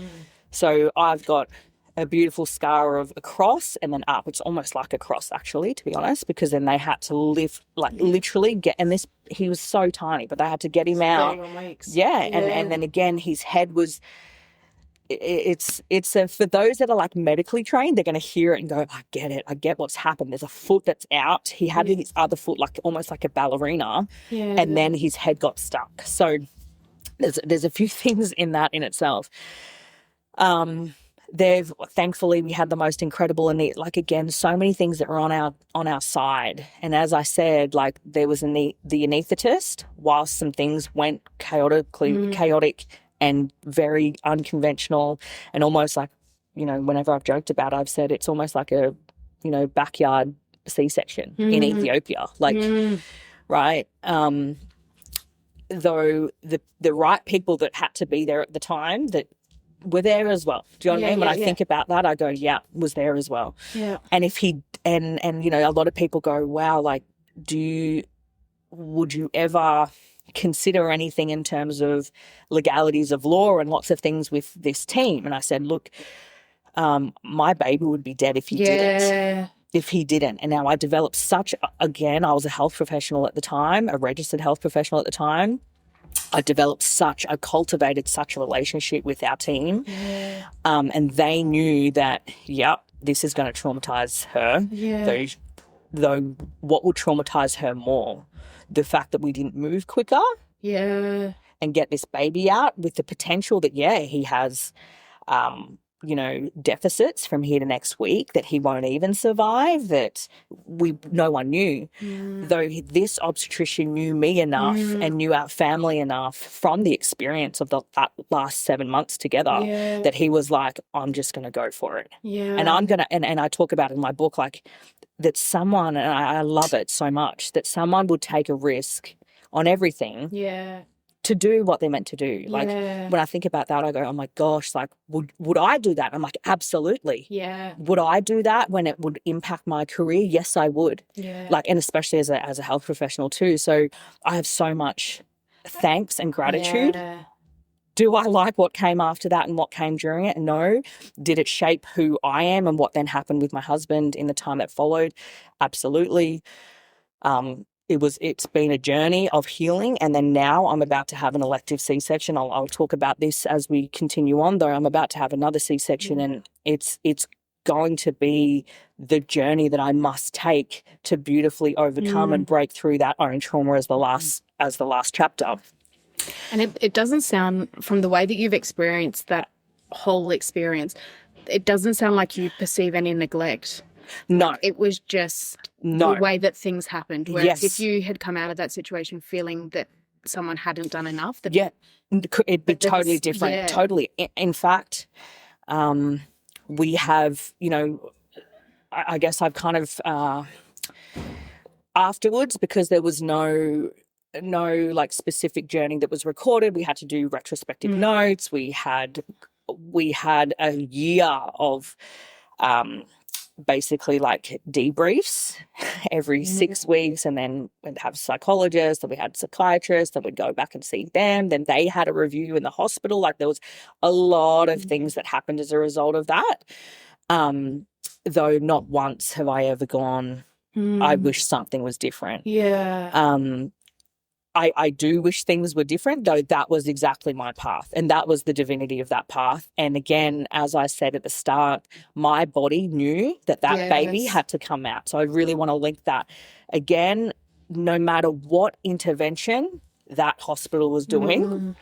So I've got a beautiful scar of a cross and then up. It's almost like a cross, actually, to be honest, because then they had to lift, like literally get, and this, he was so tiny, but they had to get him out. And then again, his head was, it's for those that are like medically trained, they're going to hear it and go, I get it. I get what's happened. There's a foot that's out. He had his other foot like almost like a ballerina, and then his head got stuck. So there's a few things in that in itself. Thankfully we had the most incredible, and like again, so many things that were on our side. And as I said, like there was the anaesthetist, whilst some things went chaotic and very unconventional, and almost like, you know, whenever I've joked about it, I've said it's almost like a, you know, backyard C-section in Ethiopia, like right. Though the right people that had to be there at the time, that were there as well. Do you know what I mean? When I think about that, I go, yeah, was there as well. Yeah. And if he, and you know, a lot of people go, wow, like, would you ever consider anything in terms of legalities of law and lots of things with this team? And I said, look, my baby would be dead if he didn't. If he didn't. And now I developed again, I was a health professional at the time, a registered health professional at the time. I cultivated such a relationship with our team. Yeah. And they knew that, this is going to traumatize her. Yeah. Though what will traumatize her more? The fact that we didn't move quicker. Yeah. And get this baby out with the potential that, he has, deficits from here to next week, that he won't even survive, that no one knew. Though this obstetrician knew me enough and knew our family enough from the experience of that last 7 months together, that he was like, I'm just going to go for it. Yeah. And I'm going to, and I talk about it in my book, like that someone, and I love it so much, that someone would take a risk on everything. Yeah. To do what they're meant to do. Like when I think about that, I go, oh my gosh, like would I do that? I'm like, absolutely. Yeah. Would I do that when it would impact my career? Yes, I would. Yeah. Like, and especially as a health professional too. So I have so much thanks and gratitude. Yeah. Do I like what came after that and what came during it? No. Did it shape who I am and what then happened with my husband in the time that followed? Absolutely. It's been a journey of healing, and then now I'm about to have an elective C-section. I'll talk about this as we continue on, though. I'm about to have another C-section, and it's going to be the journey that I must take to beautifully overcome and break through that own trauma as the last chapter. And it doesn't sound, from the way that you've experienced that whole experience, it doesn't sound like you perceive any neglect. No. It was just the way that things happened. Whereas if you had come out of that situation feeling that someone hadn't done enough. It'd be totally different. Yeah. Totally. In fact, we have, I guess I've kind of, afterwards, because there was no like specific journey that was recorded, we had to do retrospective notes. We had a year of, basically like debriefs every 6 weeks, and then we'd have psychologists, and we had psychiatrists, and we'd go back and see them. Then they had a review in the hospital. Like there was a lot of things that happened as a result of that. Though not once have I ever gone, I wish something was different. Yeah. I do wish things were different, though that was exactly my path, and that was the divinity of that path. And again, as I said at the start, my body knew that baby had to come out. So I really want to link that. Again, no matter what intervention that hospital was doing,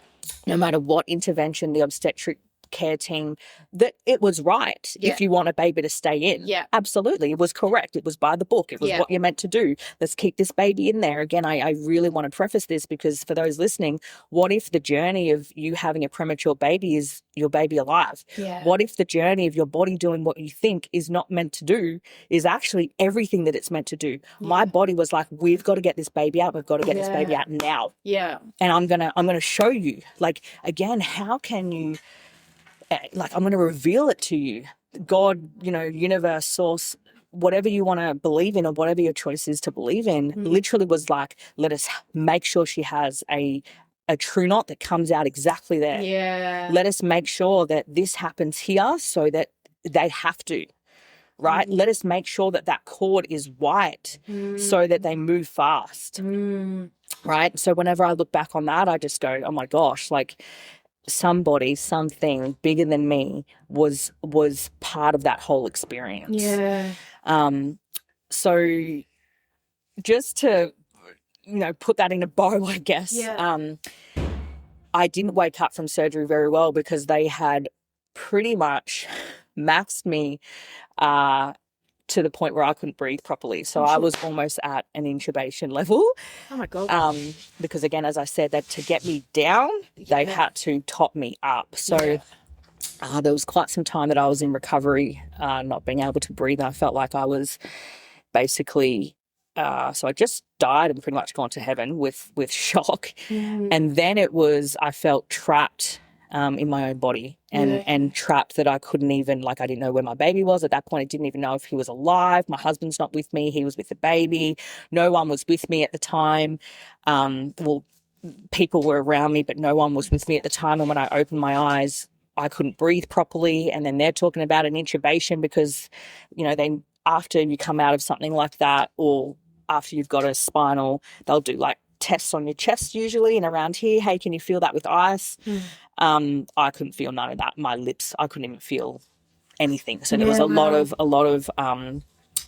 no matter what intervention the obstetric care team, that it was right. If you want a baby to stay in, absolutely, it was correct. It was by the book. It was what you're meant to do. Let's keep this baby in there. Again, I really want to preface this, because for those listening, what if the journey of you having a premature baby is your baby alive? What if the journey of your body doing what you think is not meant to do is actually everything that it's meant to do? My body was like, we've got to get this baby out. We've got to get this baby out now. Yeah. And I'm gonna show you. Like, again, how can you, like, I'm going to reveal it to you. God, universe, source, whatever you want to believe in, or whatever your choice is to believe in, literally was like, let us make sure she has a true knot that comes out exactly there. Yeah. Let us make sure that this happens here, so that they have to, right? Let us make sure that cord is white, so that they move fast. Right? So whenever I look back on that, I just go, oh my gosh, like, somebody, something bigger than me was part of that whole experience. Yeah. So just to, put that in a bow, I guess. Yeah. I didn't wake up from surgery very well, because they had pretty much maxed me to the point where I couldn't breathe properly. So I was almost at an intubation level. Oh my God. Because again, as I said, that to get me down, they had to top me up. So there was quite some time that I was in recovery, not being able to breathe. I felt like I was basically, so I just died and pretty much gone to heaven with shock. And then I felt trapped in my own body and trapped that I couldn't even, like, I didn't know where my baby was. At that point, I didn't even know if he was alive. My husband's not with me. He was with the baby. No one was with me at the time. Well, people were around me, but no one was with me at the time. And when I opened my eyes, I couldn't breathe properly. And then they're talking about an intubation because, you know, they, after you come out of something like that, or after you've got a spinal, they'll do like tests on your chest usually and around here. Hey, can you feel that with ice? I couldn't feel none of that. My lips, I couldn't even feel anything. So there was a lot of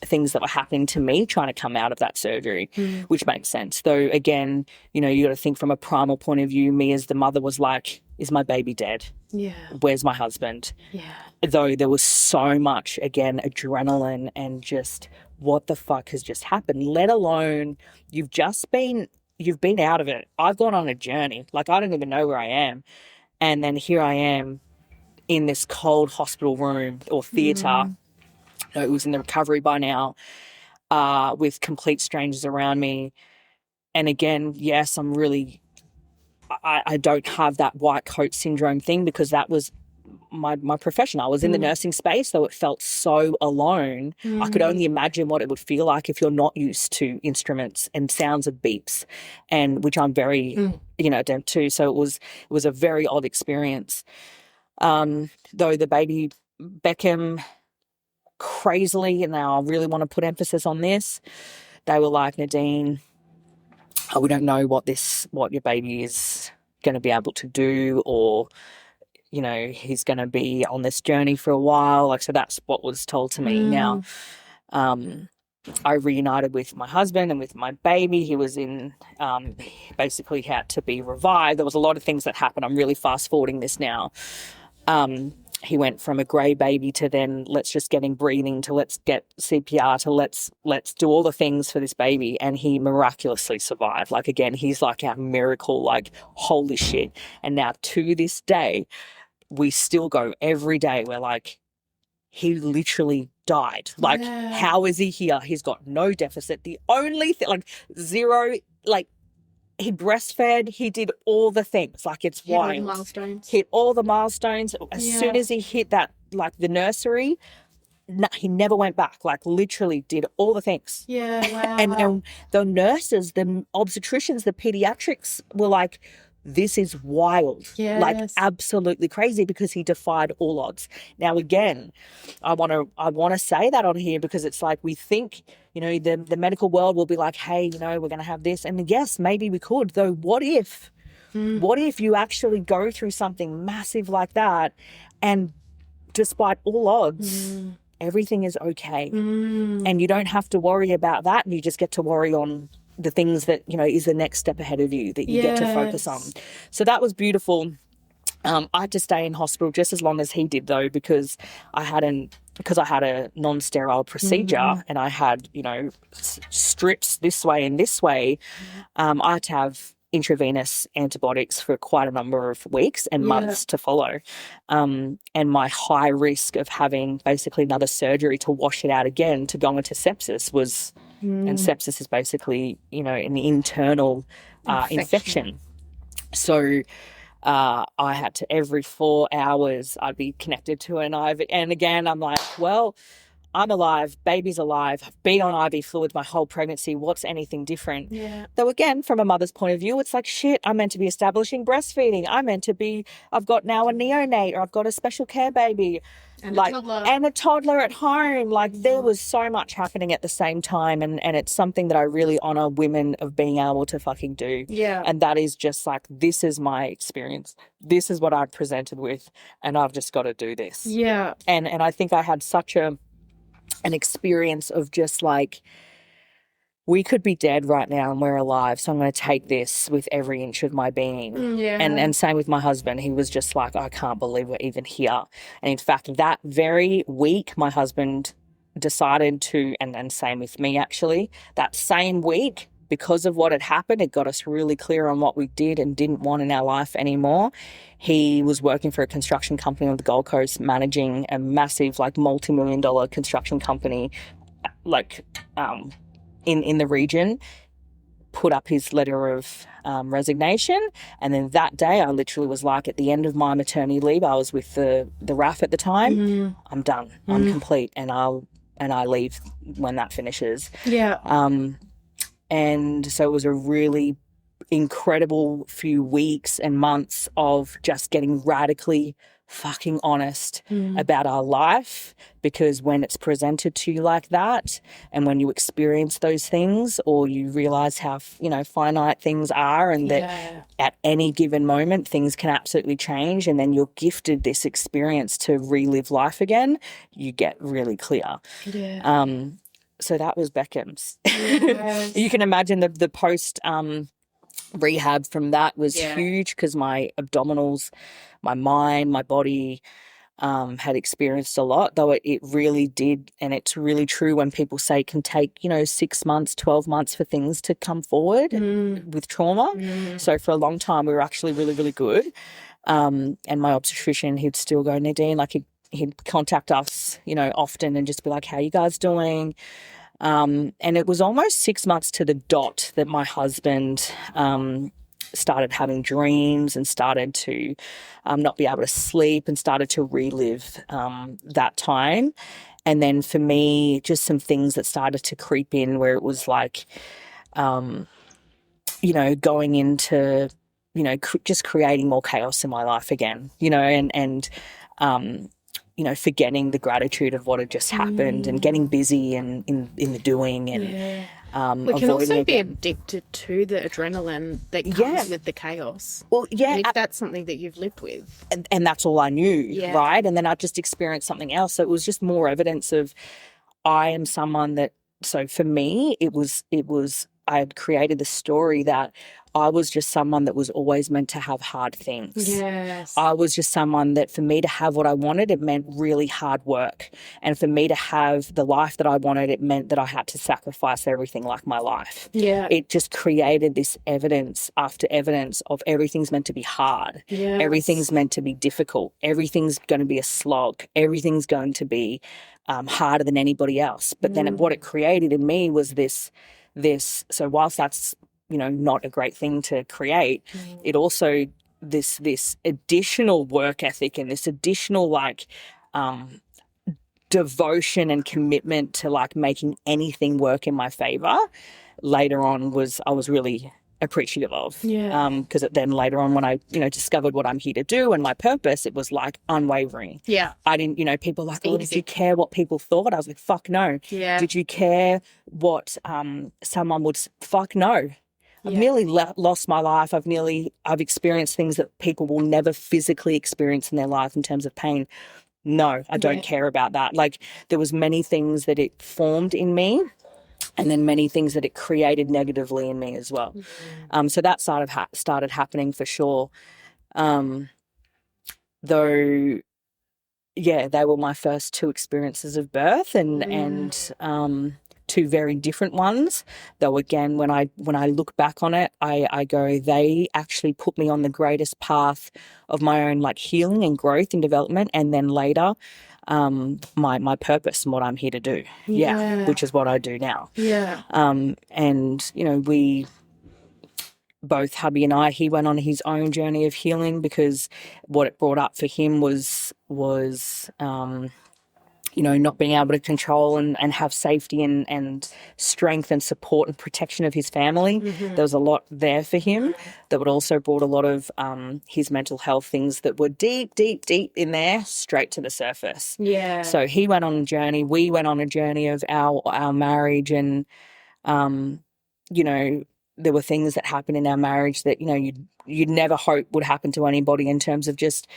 things that were happening to me trying to come out of that surgery, which makes sense. Though, again, you know, you got to think from a primal point of view. Me as the mother was like, is my baby dead? Yeah. Where's my husband? Yeah. Though there was so much, again, adrenaline and just what the fuck has just happened, let alone you've been out of it. I've gone on a journey. Like, I don't even know where I am. And then here I am in this cold hospital room or theatre. It was in the recovery by now, with complete strangers around me. And again, yes, I don't have that white coat syndrome thing because that was my profession. I was in the nursing space, so it felt so alone. I could only imagine what it would feel like if you're not used to instruments and sounds of beeps, and which I'm very, adept to. So it was a very odd experience. Though the baby Beckham, crazily, and now I really want to put emphasis on this, they were like, Nadine, we don't know what your baby is going to be able to do, or, you know, he's going to be on this journey for a while. Like, so that's what was told to me. Now, I reunited with my husband and with my baby. He was basically had to be revived. There was a lot of things that happened. I'm really fast forwarding this now. He went from a grey baby to then let's just get him breathing, to let's get CPR, to let's do all the things for this baby. And he miraculously survived. Like, again, he's like our miracle, like, holy shit. And now to this day, we still go every day. We're like, he literally died. Like, how is he here? He's got no deficit. The only thing, like, zero, like, he breastfed, he did all the things. Like, it's wild. Hit all the milestones. As soon as he hit that, like, the nursery, he never went back. Like, literally did all the things. Yeah, wow. And the nurses, the obstetricians, the pediatrics were like, this is wild. Yes. Like, absolutely crazy, because he defied all odds. Now, again, I want to say that on here, because it's like, we think, you know, the medical world will be like, hey, you know, we're going to have this. And yes, maybe we could, though. What if you actually go through something massive like that, and despite all odds, everything is okay. And you don't have to worry about that. And you just get to worry on the things that, you know, is the next step ahead of you that you get to focus on. So that was beautiful. I had to stay in hospital just as long as he did, though, because I had a non-sterile procedure, and I had, you know, strips this way and this way. I had to have intravenous antibiotics for quite a number of weeks and months to follow. And my high risk of having basically another surgery to wash it out again, to go into sepsis was, and sepsis is basically, you know, an internal infection. So I had to, every 4 hours, I'd be connected to an IV. And again, I'm like, well, I'm alive, baby's alive, I've been on IV fluids my whole pregnancy. What's anything different? Yeah. Though, again, from a mother's point of view, it's like, shit, I'm meant to be establishing breastfeeding. I've got now a neonate, or I've got a special care baby. And a toddler at home. Like, there was so much happening at the same time. And it's something that I really honor women of being able to fucking do. Yeah. And that is just like, this is my experience. This is what I've presented with. And I've just got to do this. Yeah. And I think I had such an experience of just like, we could be dead right now and we're alive, so I'm going to take this with every inch of my being. Yeah. And same with my husband. He was just like, I can't believe we're even here. And in fact, that very week, my husband decided to, and same with me actually, that same week, because of what had happened, it got us really clear on what we did and didn't want in our life anymore. He was working for a construction company on the Gold Coast, managing a massive, like, multi-million-dollar construction company, like, in the region. put up his letter of resignation. And then that day I literally was like, at the end of my maternity leave, I was with the RAF at the time. I'm done. I'm complete, and I leave when that finishes. Yeah. And so it was a really incredible few weeks and months of just getting radically fucking honest about our life, because when it's presented to you like that, and when you experience those things, or you realize how finite things are, and that at any given moment things can absolutely change, and then you're gifted this experience to relive life again, you get really clear. So that was Beckham's. You can imagine the post rehab from that was huge, because my abdominals, my mind, my body had experienced a lot, though it really did. And it's really true when people say it can take 6 months, 12 months for things to come forward with trauma. So for a long time we were actually really, really good, and my obstetrician, he'd still go, Nadine, like he'd contact us often and just be like, how you guys doing? And it was almost 6 months to the dot that my husband started having dreams and started to not be able to sleep, and started to relive that time. And then for me, just some things that started to creep in, where it was like, going into, just creating more chaos in my life again, and forgetting the gratitude of what had just happened, and getting busy and in the doing, and we can also be addicted to the adrenaline that comes with the chaos. Well, and if that's something that you've lived with, and that's all I knew, right? And then I just experienced something else. So it was just more evidence of, I am someone that. So for me, it was I had created the story that I was just someone that was always meant to have hard things. Yes. I was just someone that, for me to have what I wanted, it meant really hard work. And for me to have the life that I wanted, it meant that I had to sacrifice everything, like my life. Yeah. It just created this evidence after evidence of everything's meant to be hard. Yes. Everything's meant to be difficult. Everything's going to be a slog. Everything's going to be harder than anybody else. But then what it created in me was this. So whilst that's not a great thing to create, it also this additional work ethic and this additional devotion and commitment to making anything work in my favor later on I was really appreciative of. Because then later on, when I discovered what I'm here to do and my purpose, it was unwavering. I didn't, people were like, oh, did you care what people thought? I was like, fuck no. Did you care what someone would? Fuck no. I've nearly lost my life. I've experienced things that people will never physically experience in their life in terms of pain. No, I don't care about that. There was many things that it formed in me, and then many things that it created negatively in me as well. So that started happening for sure. Though, they were my first two experiences of birth, and two very different ones. Though again, when I look back on it, I go, they actually put me on the greatest path of my own healing and growth and development, and then later my purpose and what I'm here to do. Which is what I do now. And we both, hubby and I, he went on his own journey of healing, because what it brought up for him was not being able to control and have safety and strength and support and protection of his family. There was a lot there for him that would also brought a lot of his mental health things that were deep, deep, deep in there straight to the surface. So he went on a journey. We went on a journey of our marriage, and, there were things that happened in our marriage that, you'd never hope would happen to anybody, in terms of just,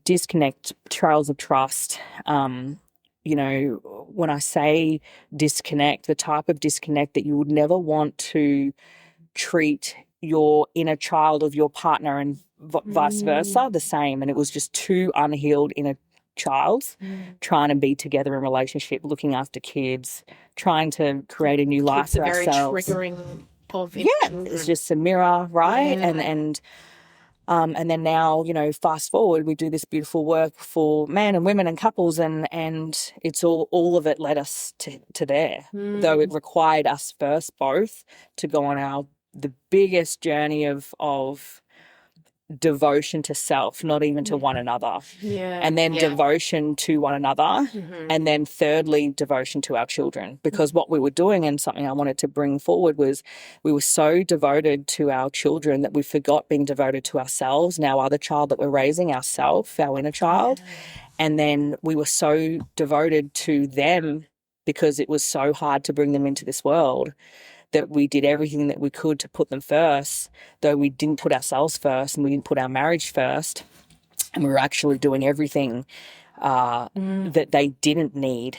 disconnect, trails of trust. When I say disconnect, the type of disconnect that you would never want to treat your inner child of your partner, and vice versa, the same. And it was just two unhealed inner childs trying to be together in relationship, looking after kids, trying to create a new life for ourselves. Very triggering of it. It's just a mirror, right? And And then now, fast forward, we do this beautiful work for men and women and couples, and it's all of it led us to there. Though it required us first both to go on the biggest journey of devotion to self, not even to one another. And then devotion to one another. And then thirdly, devotion to our children. Because what we were doing, and something I wanted to bring forward, was we were so devoted to our children that we forgot being devoted to ourselves and our other child that we're raising, ourself, our inner child. And then we were so devoted to them because it was so hard to bring them into this world, that we did everything that we could to put them first, though we didn't put ourselves first and we didn't put our marriage first. And we were actually doing everything that they didn't need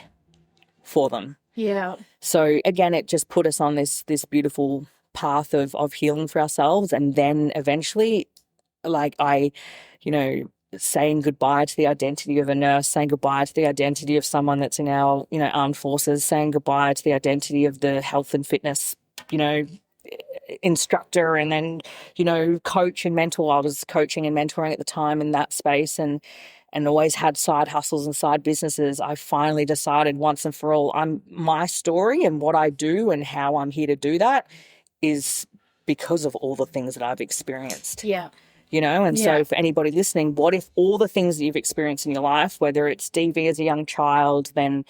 for them. Yeah. So again, it just put us on this beautiful path of healing for ourselves. And then eventually, saying goodbye to the identity of a nurse, saying goodbye to the identity of someone that's in our, armed forces, saying goodbye to the identity of the health and fitness, instructor, and then, coach and mentor. I was coaching and mentoring at the time in that space, and always had side hustles and side businesses. I finally decided once and for all, my story and what I do and how I'm here to do that is because of all the things that I've experienced. Yeah. So for anybody listening, what if all the things that you've experienced in your life, whether it's DV as a young child, then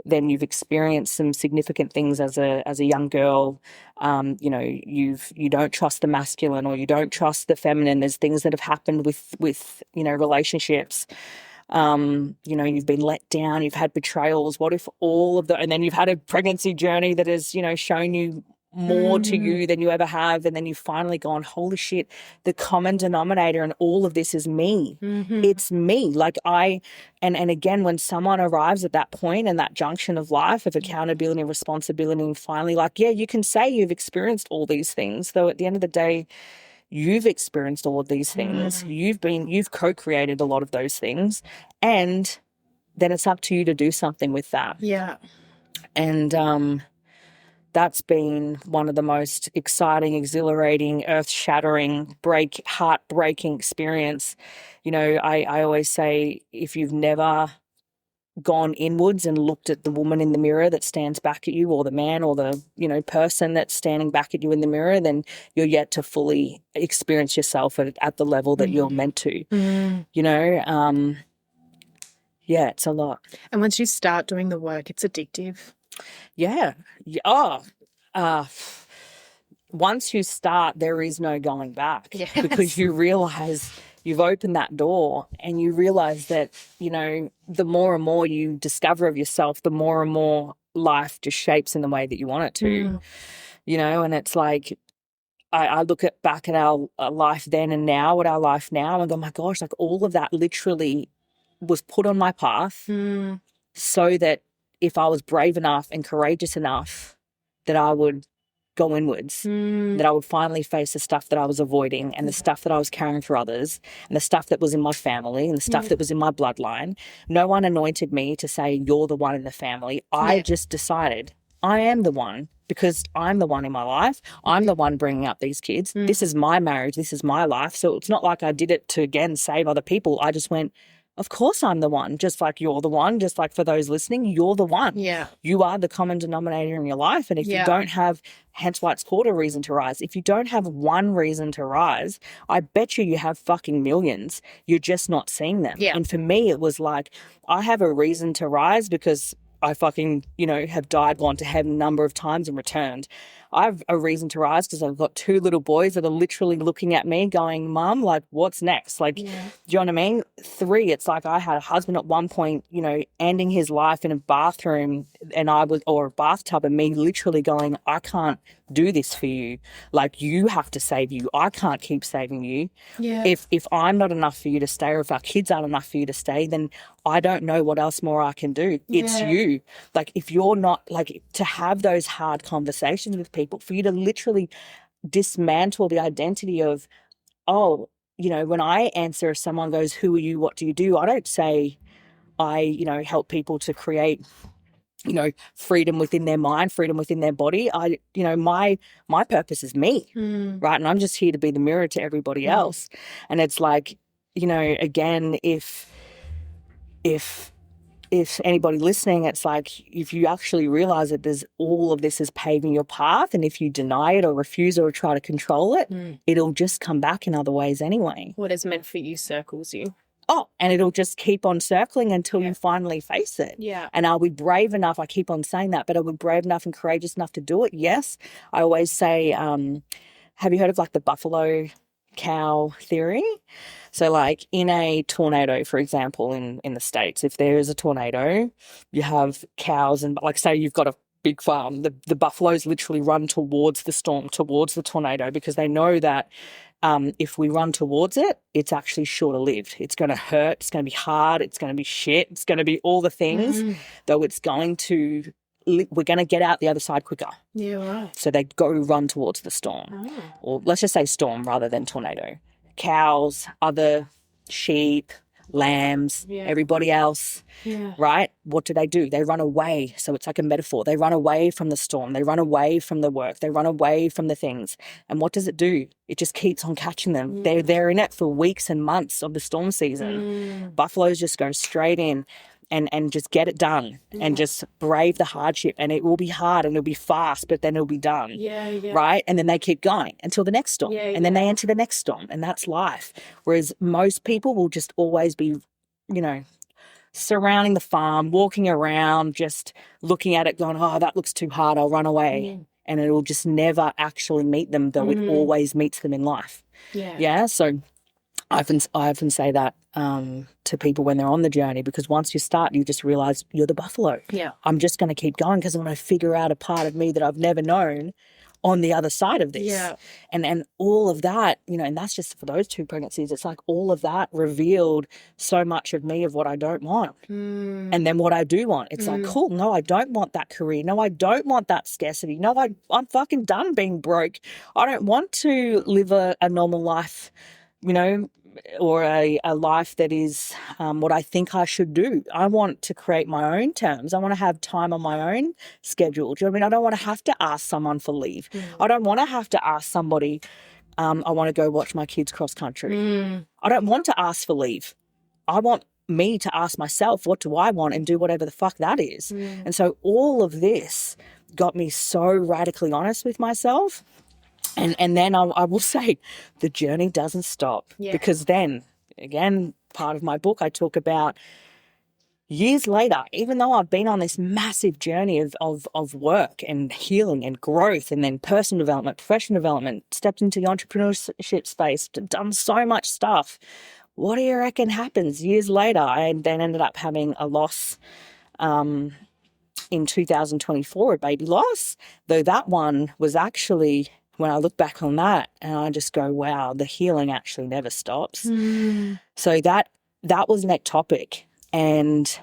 you've experienced some significant things as a young girl, you don't trust the masculine or you don't trust the feminine. There's things that have happened with relationships. You've been let down, you've had betrayals. What if all of and then you've had a pregnancy journey that has, shown you more to you than you ever have, and then you've finally gone, holy shit, the common denominator in all of this is me. It's me. And again, when someone arrives at that point and that junction of life of accountability and responsibility, and finally you can say you've experienced all these things, though at the end of the day, you've experienced all of these things. You've co-created a lot of those things, and then it's up to you to do something with that. Yeah. And that's been one of the most exciting, exhilarating, earth-shattering, heart-breaking experience. I always say, if you've never gone inwards and looked at the woman in the mirror that stands back at you, or the man or the, person that's standing back at you in the mirror, then you're yet to fully experience yourself at the level that you're meant to. It's a lot. And once you start doing the work, it's addictive. Yeah. Once you start, there is no going back. Yes. Because you realize you've opened that door, and you realize that, the more and more you discover of yourself, the more and more life just shapes in the way that you want it to, and it's like, I look back at our life then and now, at our life now, and go, my gosh, all of that literally was put on my path so that if I was brave enough and courageous enough, that I would go inwards, that I would finally face the stuff that I was avoiding, and the stuff that I was carrying for others, and the stuff that was in my family, and the stuff that was in my bloodline. No one anointed me to say, you're the one in the family. I just decided I am the one, because I'm the one in my life. I'm the one bringing up these kids. This is my marriage. This is my life. So it's not like I did it to, again, save other people. I just went, of course I'm the one, just like you're the one, just like for those listening, you're the one. Yeah. You are the common denominator in your life. And if you don't have, hence why it's called a reason to rise, if you don't have one reason to rise, I bet you have fucking millions. You're just not seeing them. Yeah. And for me, it was like, I have a reason to rise because I fucking, have died, gone to heaven a number of times and returned. I have a reason to rise because I've got two little boys that are literally looking at me going, Mum, what's next? Do you know what I mean? 3, it's like I had a husband at one point, ending his life in a bathroom, or a bathtub, and me literally going, I can't do this for you. You have to save you. I can't keep saving you. Yeah. If I'm not enough for you to stay, or if our kids aren't enough for you to stay, then I don't know what else more I can do. It's you. If you're not, to have those hard conversations with people, for you to literally dismantle the identity of, when I answer, if someone goes, who are you, what do you do? I don't say I, help people to create freedom within their mind, freedom within their body. My purpose is me, right? And I'm just here to be the mirror to everybody else. And it's like, again, if anybody listening, it's like, if you actually realize that there's all of this is paving your path, and if you deny it or refuse or try to control it, it'll just come back in other ways anyway. What is meant for you circles you. Oh, and it'll just keep on circling until you finally face it. Yeah. And are we brave enough? I keep on saying that, but are we brave enough and courageous enough to do it? Yes. I always say, have you heard of like the buffalo cow theory? So like in a tornado, for example, in the States, if there is a tornado, you have cows, and like say you've got a big farm, the buffaloes literally run towards the storm, towards the tornado, because they know that if we run towards it, it's actually shorter lived. It's going to hurt. It's going to be hard. It's going to be shit. It's going to be all the things, though we're going to get out the other side quicker. Yeah, right. So they go run towards the storm. Or let's just say storm rather than tornado. Cows, other sheep, lambs, everybody else, right? What do? They run away. So it's like a metaphor. They run away from the storm. They run away from the work. They run away from the things. And what does it do? It just keeps on catching them. They're in it for weeks and months of the storm season. Buffaloes just go straight in and just get it done and just brave the hardship. And it will be hard and it'll be fast, but then it'll be done. Right? And then they keep going until the next storm. And then they enter the next storm, and that's life. Whereas most people will just always be, surrounding the farm, walking around, just looking at it going, oh, that looks too hard, I'll run away. And it will just never actually meet them, though it always meets them in life. So I often say that to people when they're on the journey, because once you start, you just realize you're the buffalo. I'm just going to keep going because I'm going to figure out a part of me that I've never known on the other side of this. And all of that, and that's just for those 2 pregnancies. It's like all of that revealed so much of me, of what I don't want. And then what I do want. It's like, cool, no, I don't want that career. No, I don't want that scarcity. No, I'm fucking done being broke. I don't want to live a normal life, or a life that is what I think I should do. I want to create my own terms. I want to have time on my own schedule. Do you know what I mean? I don't want to have to ask someone for leave. I don't want to have to ask somebody, I want to go watch my kids cross country. I don't want to ask for leave. I want me to ask myself, what do I want, and do whatever the fuck that is. And so all of this got me so radically honest with myself. And then I will say the journey doesn't stop, because then, again, part of my book, I talk about years later, even though I've been on this massive journey of work and healing and growth, and then personal development, professional development, stepped into the entrepreneurship space, done so much stuff. What do you reckon happens years later? I then ended up having a loss in 2024, a baby loss, though that one was actually, when I look back on that, and I just go, wow, the healing actually never stops. So that was an ectopic. And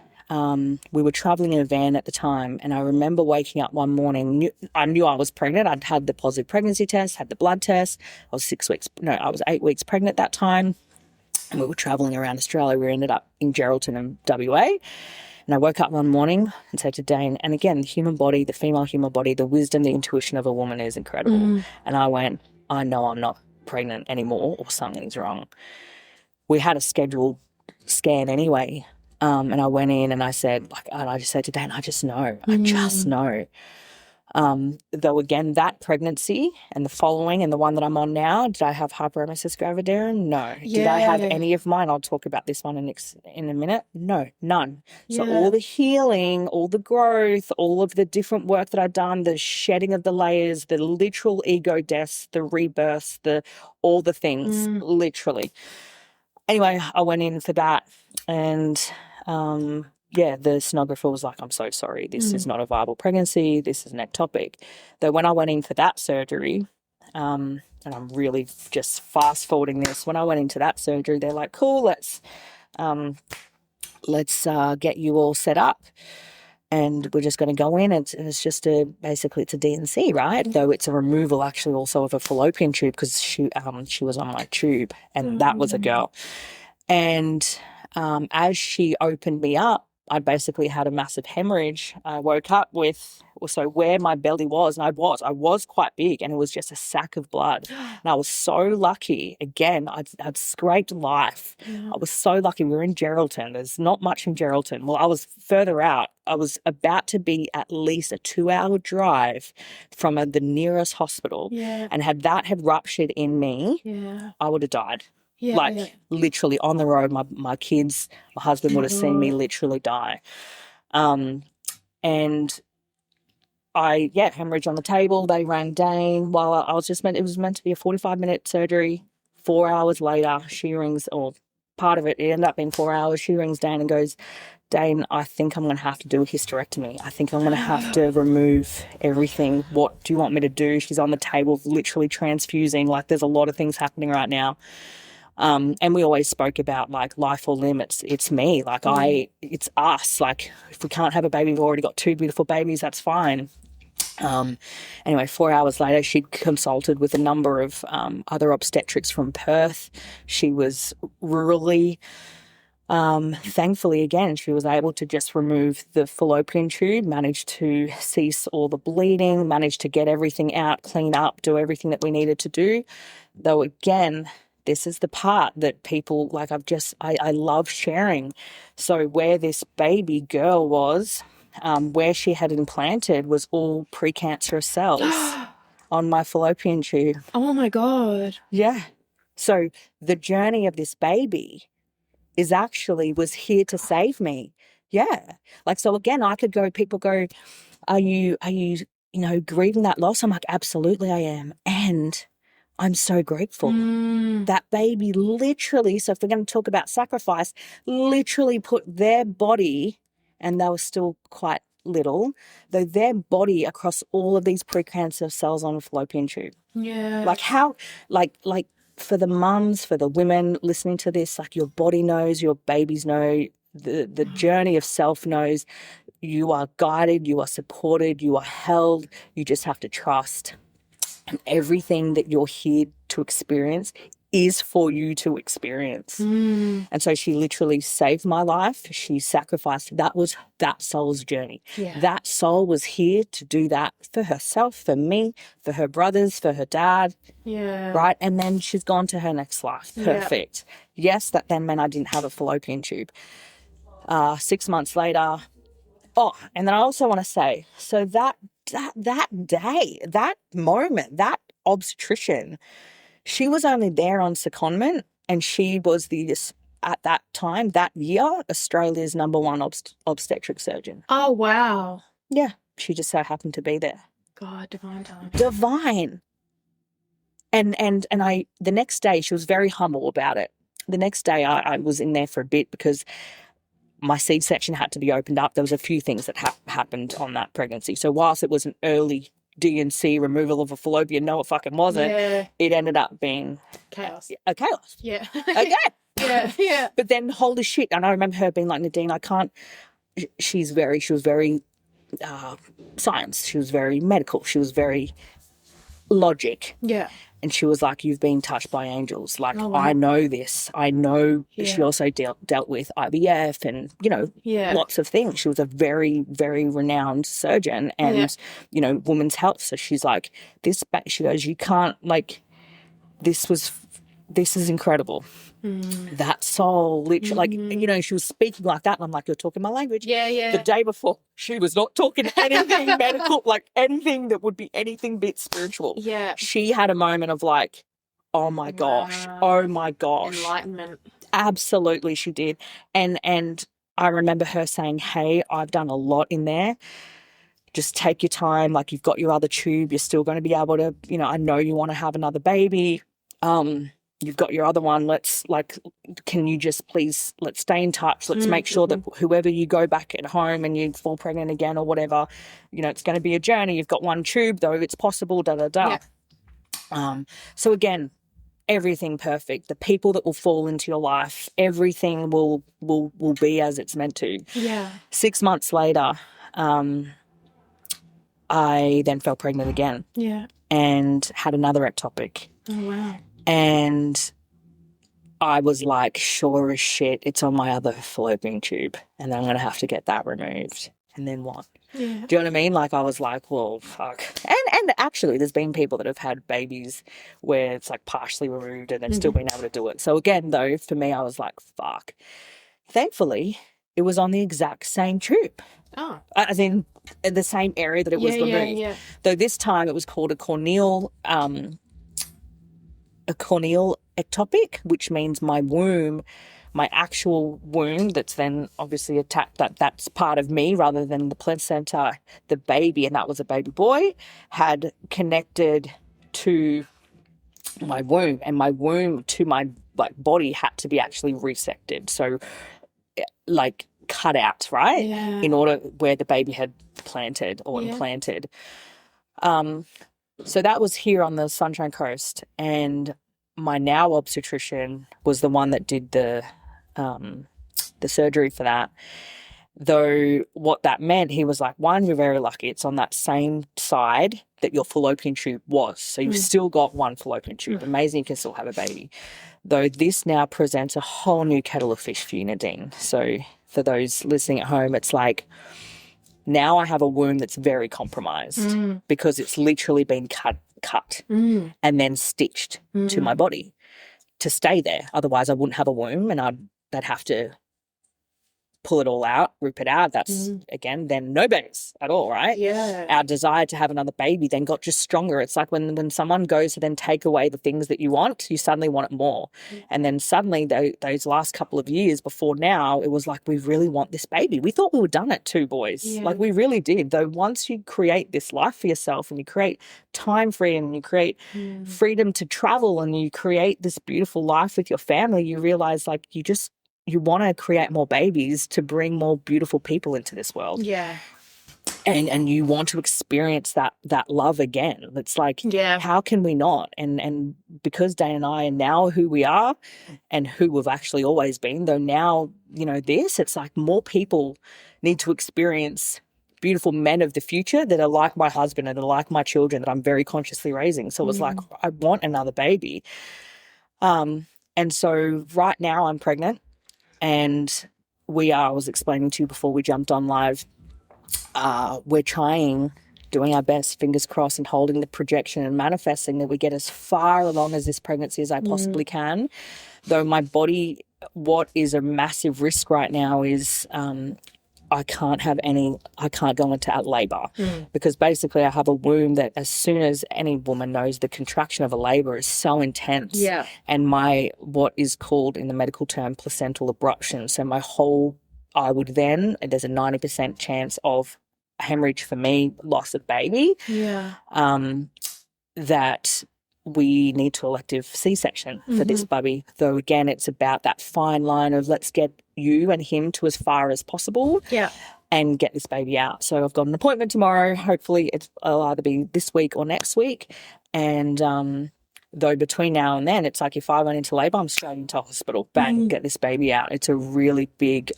we were traveling in a van at the time, and I remember waking up one morning. I knew I was pregnant. I'd had the positive pregnancy test, had the blood test. I was 8 weeks pregnant that time, and we were traveling around Australia. We ended up in Geraldton and WA. And I woke up one morning and said to Dane, and again, the human body, the female human body, the wisdom, the intuition of a woman is incredible. And I went, I know I'm not pregnant anymore, or something's wrong. We had a scheduled scan anyway. And I went in and I said, I just said to Dane, I just know. I just know. Though again, that pregnancy and the following and the one that I'm on now, did I have hyperemesis gravidarum? No. Did I have any of mine? I'll talk about this one in a minute. No, none. So all the healing, all the growth, all of the different work that I've done, the shedding of the layers, the literal ego deaths, the rebirths, all the things, literally. Anyway, I went in for that, and the sonographer was like, I'm so sorry, this is not a viable pregnancy, this is an ectopic. Though when I went in for that surgery, and I'm really just fast forwarding this, when I went into that surgery, they're like, cool, let's get you all set up, and we're just going to go in. It's just basically it's a D&C, right? Though it's a removal actually also of a fallopian tube, because she was on my tube, and that was a girl. And as she opened me up, I basically had a massive hemorrhage. I woke up with also where my belly was, and I was quite big, and it was just a sack of blood. And I was so lucky. Again, I'd scraped life. Yeah. I was so lucky. We were in Geraldton. There's not much in Geraldton. Well, I was further out. I was about to be at least a 2-hour drive from the nearest hospital. Yeah. And had that had ruptured in me, I would have died. Yeah, literally on the road, my kids, my husband would have seen me literally die. And I, hemorrhage on the table. They rang Dane while I was it was meant to be a 45-minute surgery. 4 hours later, she rings, or part of it ended up being 4 hours. She rings Dane and goes, Dane, I think I'm going to have to do a hysterectomy. I think I'm going to have to remove everything. What do you want me to do? She's on the table, literally transfusing. Like, there's a lot of things happening right now. And we always spoke about like life or limb. It's me. Like it's us. Like if we can't have a baby, we've already got 2 beautiful babies. That's fine. Anyway, 4 hours later, she'd consulted with a number of other obstetrics from Perth. She was rurally, thankfully, again, she was able to just remove the fallopian tube, managed to cease all the bleeding, managed to get everything out, clean up, do everything that we needed to do. Though again, this is the part that people, like I love sharing. So where this baby girl was, where she had implanted was all precancerous cells on my fallopian tube. Oh my God. Yeah. So the journey of this baby was here to save me. Yeah. Like, so again, people go, are you, grieving that loss? I'm like, absolutely I am. And I'm so grateful. That baby literally, so if we're going to talk about sacrifice, literally put their body, and they were still quite little, though their body across all of these precancer cells on a fallopian tube. Yeah. Like how, like for the mums, for the women listening to this, like your body knows, your babies know, the journey of self knows, you are guided, you are supported, you are held, you just have to trust. And everything that you're here to experience is for you to experience. And so she literally saved my life. She sacrificed. That was that soul's journey. Yeah. That soul was here to do that for herself, for me, for her brothers, for her dad. Yeah. Right? And then she's gone to her next life. Perfect. Yeah. Yes, that then meant I didn't have a fallopian tube. 6 months later. Oh, and then I also want to say, so that day, that moment, that obstetrician, she was only there on secondment, and she was at that time, that year, Australia's #1 obstetric surgeon. Oh, wow. Yeah. She just so happened to be there. God, divine timing. Divine. And the next day, she was very humble about it. The next day I was in there for a bit because my C-section had to be opened up. There was a few things that happened on that pregnancy. So whilst it was an early D&C removal of a fallopian, no, it fucking wasn't. Yeah. It ended up being chaos. A chaos. Yeah. Okay. Yeah. But then, holy shit! And I remember her being like, Nadine, I can't. She was very science. She was very medical. She was very logic. Yeah. And she was like, you've been touched by angels. Like, oh, wow. I know this. I know. Yeah. She also dealt with IVF and, lots of things. She was a very, very renowned surgeon and, women's health. So she's like, she goes, you can't, like, this is incredible. That soul, literally, like, she was speaking like that. And I'm like, you're talking my language. Yeah, yeah. The day before, she was not talking anything medical, like anything that would be anything but spiritual. Yeah. She had a moment of like, oh my gosh. Enlightenment. Absolutely, she did. And I remember her saying, hey, I've done a lot in there. Just take your time. Like, you've got your other tube. You're still going to be able to, I know you want to have another baby. You've got your other one. Can you just please, let's stay in touch. Let's make sure that whoever you go back at home and you fall pregnant again or whatever, it's going to be a journey. You've got one tube, though it's possible, Yeah. So again, everything perfect. The people that will fall into your life, everything will be as it's meant to. Yeah. 6 months later, I then fell pregnant again. Yeah. And had another ectopic. Oh, wow. And I was like, sure as shit, it's on my other fallopian tube, and then I'm going to have to get that removed. And then what? Yeah. Do you know what I mean? Like, I was like, well, fuck. And actually, there's been people that have had babies where it's like partially removed and they've still been able to do it. So again, though, for me, I was like, fuck. Thankfully, it was on the exact same tube. Oh. As in the same area that it was removed. Yeah. Though this time it was called a corneal ectopic, which means my womb, my actual womb that's then obviously attacked, that's part of me rather than the placenta, the baby, and that was a baby boy, had connected to my womb, and my womb to my body had to be actually resected. So like cut out, right? Yeah. In order where the baby had planted or implanted. So that was here on the Sunshine Coast, and my now obstetrician was the one that did the surgery for that. Though what that meant, he was like, one, you're very lucky. It's on that same side that your fallopian tube was. So you've still got one fallopian tube. Amazing, you can still have a baby. Though this now presents a whole new kettle of fish for you, Nadine. So for those listening at home, it's like, now I have a womb that's very compromised because it's literally been cut and then stitched to my body to stay there. Otherwise, I wouldn't have a womb, and they'd have to pull it all out, rip it out. That's, again, then no babies at all, right? Yeah. Our desire to have another baby then got just stronger. It's like when someone goes to then take away the things that you want, you suddenly want it more. And then suddenly those last couple of years before now, it was like, we really want this baby. We thought we were done at 2 boys. Yeah. Like, we really did. Though once you create this life for yourself and you create time freedom and you create freedom to travel and you create this beautiful life with your family, you realize like you want to create more babies to bring more beautiful people into this world. Yeah. And you want to experience that love again. It's like, how can we not? And because Dane and I are now who we are and who we've actually always been, though now, it's like more people need to experience beautiful men of the future that are like my husband and are like my children that I'm very consciously raising. So it was like, I want another baby. And so right now I'm pregnant. And I was explaining to you before we jumped on live, we're doing our best, fingers crossed, and holding the projection and manifesting that we get as far along as this pregnancy as I possibly can. Though my body, what is a massive risk right now is I can't go into labour because basically I have a womb that as soon as any woman knows, the contraction of a labour is so intense. Yeah. And what is called in the medical term placental abruption. So there's a 90% chance of hemorrhage for me, loss of baby. Yeah. That we need to elective C-section for this bubby. Though again, it's about that fine line of let's get you and him to as far as possible and get this baby out. So I've got an appointment tomorrow. Hopefully it'll either be this week or next week. And though between now and then, it's like if I went into labour, I'm straight into hospital, bang, get this baby out. It's a really big,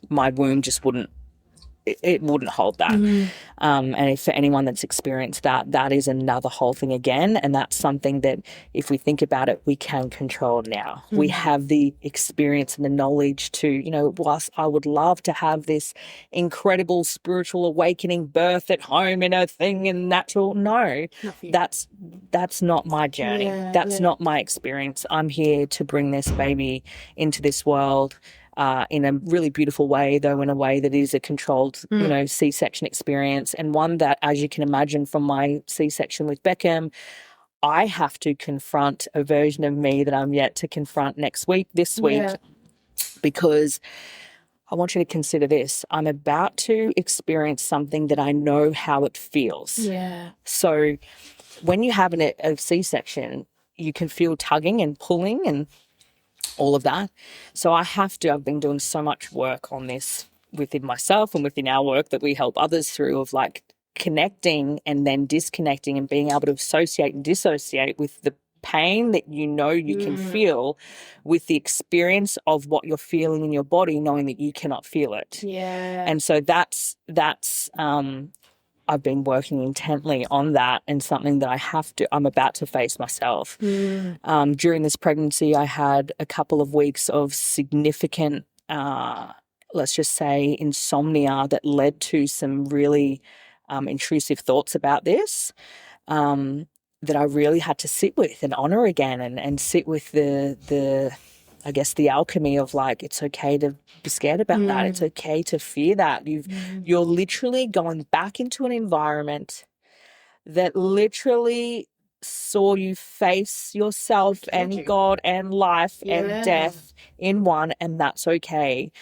my womb just wouldn't hold that. And for anyone that's experienced that is another whole thing again. And that's something that if we think about it, we can control now. We have the experience and the knowledge to, whilst I would love to have this incredible spiritual awakening birth at home in a thing and natural, no, that's not my journey. That's not my experience. I'm here to bring this baby into this world in a really beautiful way, though in a way that is a controlled, C-section experience, and one that, as you can imagine from my C-section with Beckham, I have to confront a version of me that I'm yet to confront this week, because I want you to consider this. I'm about to experience something that I know how it feels. Yeah. So when you have a C-section, you can feel tugging and pulling and all of that. So I've been doing so much work on this within myself and within our work that we help others through, of like connecting and then disconnecting and being able to associate and dissociate with the pain that you can feel with the experience of what you're feeling in your body, knowing that you cannot feel it. Yeah. And so that's I've been working intently on that, and something that I'm about to face myself. During this pregnancy, I had a couple of weeks of significant, let's just say, insomnia that led to some really intrusive thoughts about this, that I really had to sit with and honor again, and sit with the I guess the alchemy of like, it's okay to be scared about that. It's okay to fear that. You're literally going back into an environment that literally saw you face yourself and God and life and death in one, and that's okay.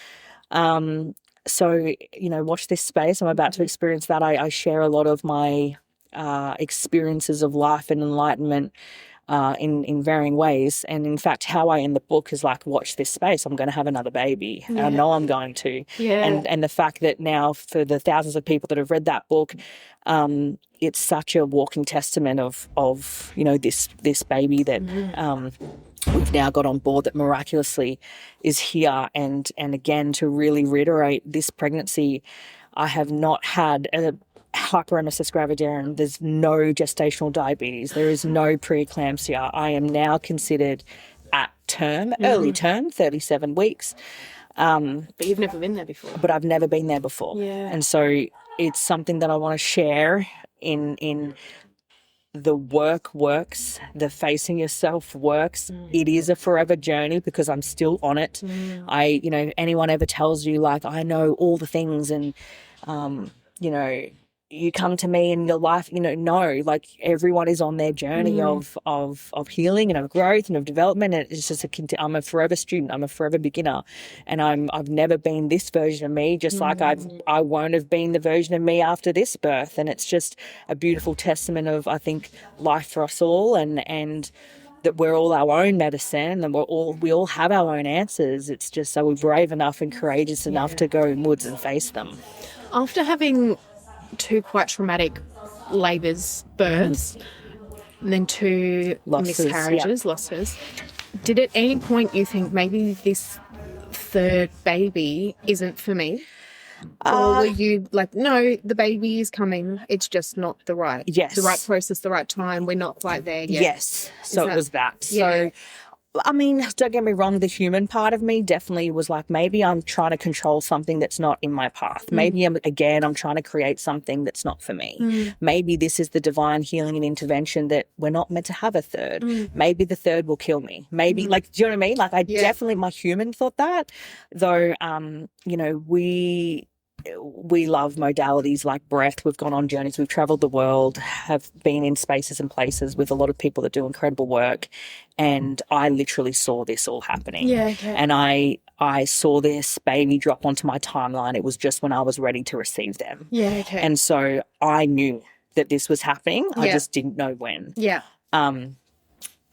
So, watch this space. I'm about to experience that. I share a lot of my experiences of life and enlightenment in varying ways. And in fact, how I end the book is like, watch this space. I'm going to have another baby. I know I'm going to. And the fact that now, for the thousands of people that have read that book, it's such a walking testament of this baby that we've now got on board, that miraculously is here. And again, to really reiterate, this pregnancy, I have not had a hyperemesis gravidarum. There's no gestational diabetes. There is no preeclampsia. I am now considered at term, early term, 37 weeks. But you've never been there before. But I've never been there before. Yeah. And so it's something that I want to share in the work works, the facing yourself works. It is a forever journey because I'm still on it. Anyone ever tells you like, I know all the things and, you come to me in your life, no, like everyone is on their journey of healing and of growth and of development. And it's just I'm a forever student. I'm a forever beginner, and I've never been this version of me, just like I won't have been the version of me after this birth. And it's just a beautiful testament of, I think, life for us all, and that we're all our own medicine, and we all have our own answers. It's just, so we're brave enough and courageous enough to go inwards and face them. After having 2 quite traumatic labours, births, and then 2 miscarriages, losses, did at any point you think maybe this 3rd baby isn't for me? Or were you like, no, the baby is coming, it's just not the right process, the right time, we're not quite there yet? Yes. So it was that. Yeah. So, I mean, don't get me wrong, the human part of me definitely was like, maybe I'm trying to control something that's not in my path. Maybe I'm trying to create something that's not for me. Maybe this is the divine healing and intervention that we're not meant to have a 3rd. Maybe the 3rd will kill me. Maybe, like, do you know what I mean? Like, I definitely, my human thought that. Though, we love modalities like breath. We've gone on journeys. We've traveled the world, have been in spaces and places with a lot of people that do incredible work. And I literally saw this all happening. Yeah, okay. And I saw this baby drop onto my timeline. It was just when I was ready to receive them. Yeah, okay. And so I knew that this was happening. I just didn't know when. Yeah.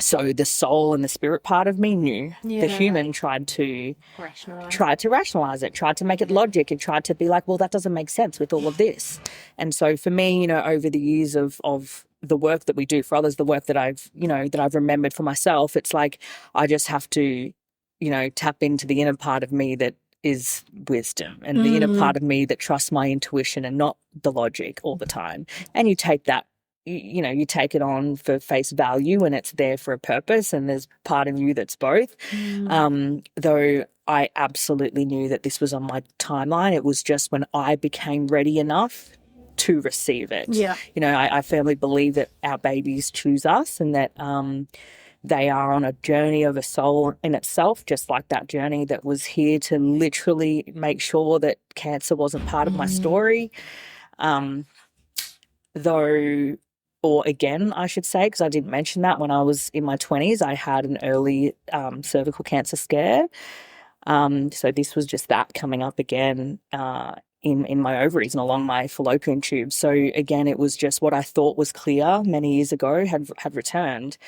So the soul and the spirit part of me knew. The human tried to rationalize it, tried to make it logic, and tried to be like, well, that doesn't make sense with all of this. And so for me, over the years of the work that we do for others, the work that I've remembered for myself, it's like I just have to, tap into the inner part of me that is wisdom, and the inner part of me that trusts my intuition and not the logic all the time. And you take that, you take it on for face value, and it's there for a purpose, and there's part of you that's both. Though I absolutely knew that this was on my timeline. It was just when I became ready enough to receive it. Yeah. I firmly believe that our babies choose us, and that they are on a journey of a soul in itself, just like that journey that was here to literally make sure that cancer wasn't part of my story. I should say, because I didn't mention that, when I was in my 20s, I had an early cervical cancer scare. So this was just that coming up again in my ovaries and along my fallopian tube. So again, it was just what I thought was clear many years ago had returned.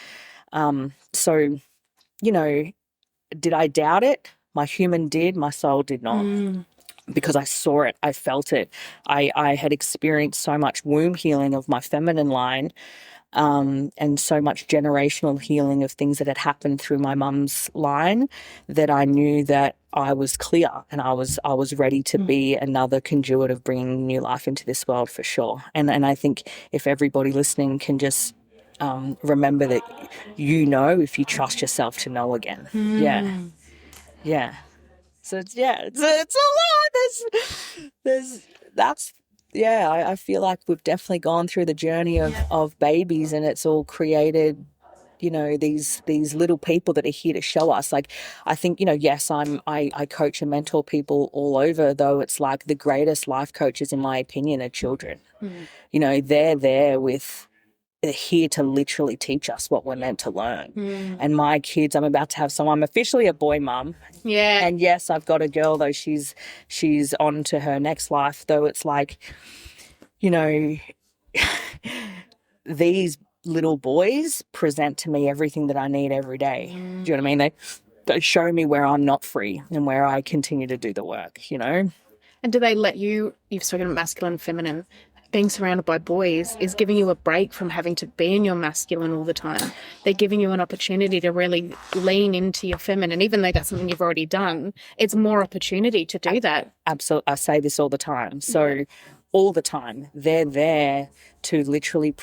So, did I doubt it? My human did, my soul did not. Because I saw it, I felt it. I had experienced so much womb healing of my feminine line and so much generational healing of things that had happened through my mum's line, that I knew that I was clear and I was ready to be another conduit of bringing new life into this world for sure. And I think if everybody listening can just remember that, if you trust yourself to know again. Yeah. So it's a lot. I feel like we've definitely gone through the journey of babies, and it's all created, these little people that are here to show us. Like, I think, yes, I coach and mentor people all over, though it's like the greatest life coaches, in my opinion, are children. They're here to literally teach us what we're meant to learn. And my kids, I'm officially a boy mum. Yeah. And yes, I've got a girl, though she's on to her next life, though it's like, these little boys present to me everything that I need every day. Do you know what I mean? They show me where I'm not free and where I continue to do the work, And do they let you've spoken of masculine and feminine, being surrounded by boys is giving you a break from having to be in your masculine all the time. They're giving you an opportunity to really lean into your feminine, even though that's something you've already done. It's more opportunity to do that. Absolutely. I say this all the time. So all the time, they're there to literally,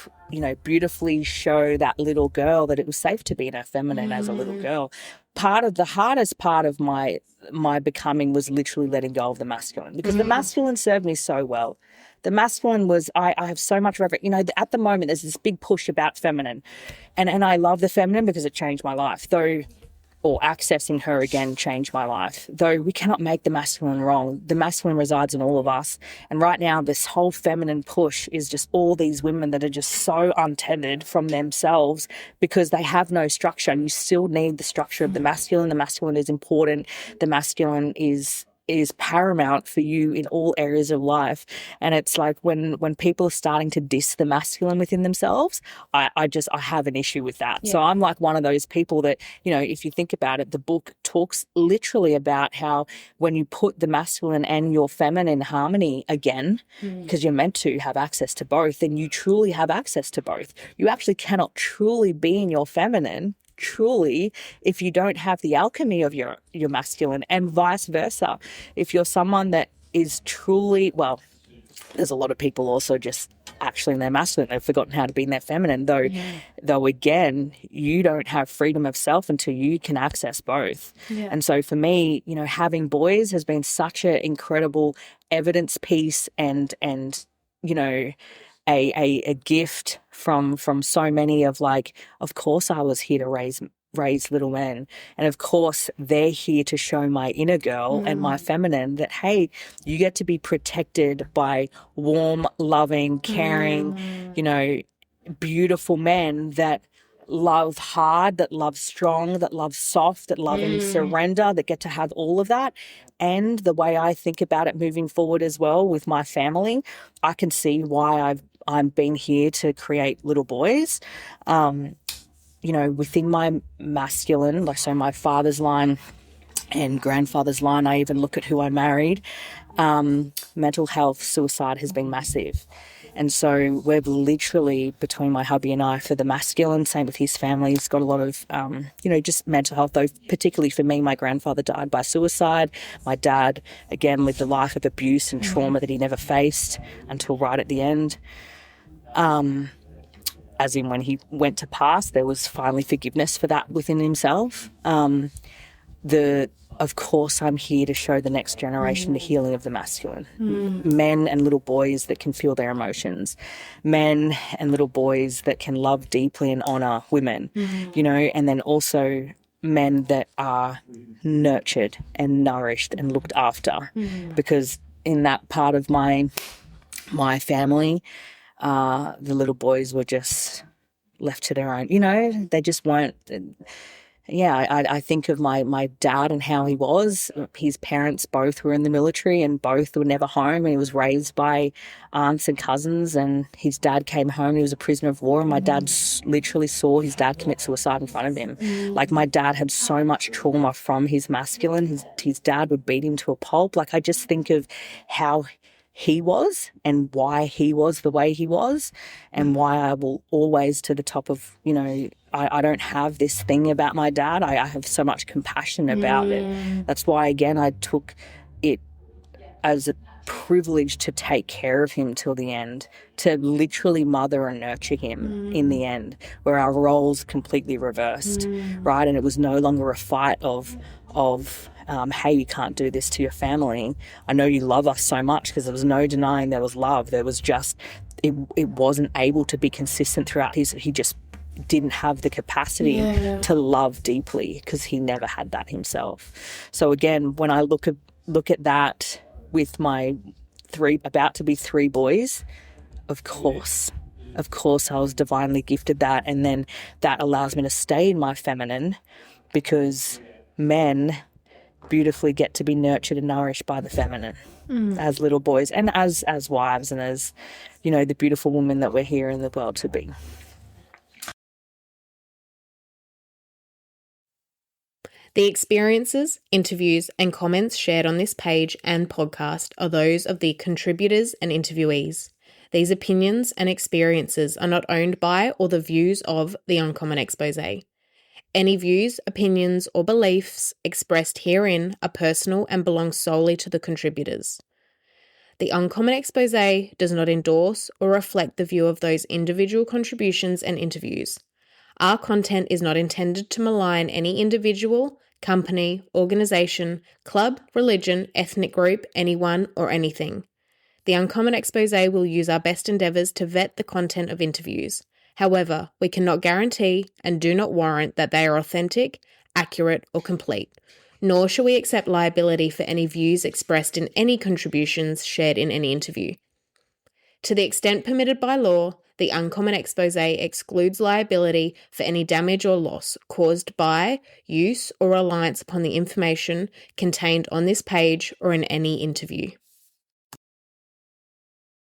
beautifully show that little girl that it was safe to be in her feminine as a little girl. Part of the hardest part of my becoming was literally letting go of the masculine, because the masculine served me so well. The masculine was, I have so much reverence. At the moment, there's this big push about feminine. And I love the feminine because it changed my life, or accessing her again changed my life. Though we cannot make the masculine wrong. The masculine resides in all of us. And right now, this whole feminine push is just all these women that are just so untethered from themselves because they have no structure. And you still need the structure of the masculine. The masculine is important. The masculine is paramount for you in all areas of life. And it's like when people are starting to diss the masculine within themselves, I have an issue with that. So I'm like one of those people that, if you think about it, the book talks literally about how when you put the masculine and your feminine in harmony again, because you're meant to have access to both, then you truly have access to both. You actually cannot truly be in your feminine if you don't have the alchemy of your masculine, and vice versa. If you're someone that is truly, there's a lot of people also just actually in their masculine, they've forgotten how to be in their feminine, though again, you don't have freedom of self until you can access both. And so for me, having boys has been such an incredible evidence piece and a gift from so many of course I was here to raise little men, and of course they're here to show my inner girl and my feminine that, hey, you get to be protected by warm, loving, caring, beautiful men that love hard, that love strong, that love soft, that love in surrender, that get to have all of that. And the way I think about it moving forward as well with my family, I can see why I'm being here to create little boys. Within my masculine, so my father's line and grandfather's line, I even look at who I married. Mental health, suicide has been massive. And so we've literally, between my hubby and I, for the masculine, same with his family, he's got a lot of, just mental health, though particularly for me, my grandfather died by suicide. My dad, again, lived a life of abuse and trauma that he never faced until right at the end. As in when he went to pass, there was finally forgiveness for that within himself. Of course, I'm here to show the next generation the healing of the masculine. Men and little boys that can feel their emotions. Men and little boys that can love deeply and honour women, and then also men that are nurtured and nourished and looked after. Because in that part of my family, the little boys were just left to their own. They just weren't... I think of my dad and how he was. His parents both were in the military and both were never home, and he was raised by aunts and cousins, and his dad came home, he was a prisoner of war, and my dad literally saw his dad commit suicide in front of him. My dad had so much trauma from his masculine. His dad would beat him to a pulp. I just think of how he was and why he was the way he was, and why I will always, to the top of, I don't have this thing about my dad. I have so much compassion about it. That's why, again, I took it as a privilege to take care of him till the end, to literally mother and nurture him in the end, where our roles completely reversed, right? And it was no longer a fight of hey, you can't do this to your family. I know you love us so much, because there was no denying there was love. There was just, it wasn't able to be consistent throughout. He just didn't have the capacity to love deeply, because he never had that himself. So again, when I look at that with my about to be 3 boys, of course I was divinely gifted that. And then that allows me to stay in my feminine, because men beautifully get to be nurtured and nourished by the feminine as little boys, and as wives, and as, the beautiful women that we're here in the world to be. The experiences, interviews, and comments shared on this page and podcast are those of the contributors and interviewees. These opinions and experiences are not owned by or the views of the Uncommon Exposé. Any views, opinions, or beliefs expressed herein are personal and belong solely to the contributors. The Uncommon Exposé does not endorse or reflect the view of those individual contributions and interviews. Our content is not intended to malign any individual, company, organisation, club, religion, ethnic group, anyone, or anything. The Uncommon Exposé will use our best endeavours to vet the content of interviews. However, we cannot guarantee and do not warrant that they are authentic, accurate, or complete, nor shall we accept liability for any views expressed in any contributions shared in any interview. To the extent permitted by law, the Uncommon Exposé excludes liability for any damage or loss caused by use or reliance upon the information contained on this page or in any interview.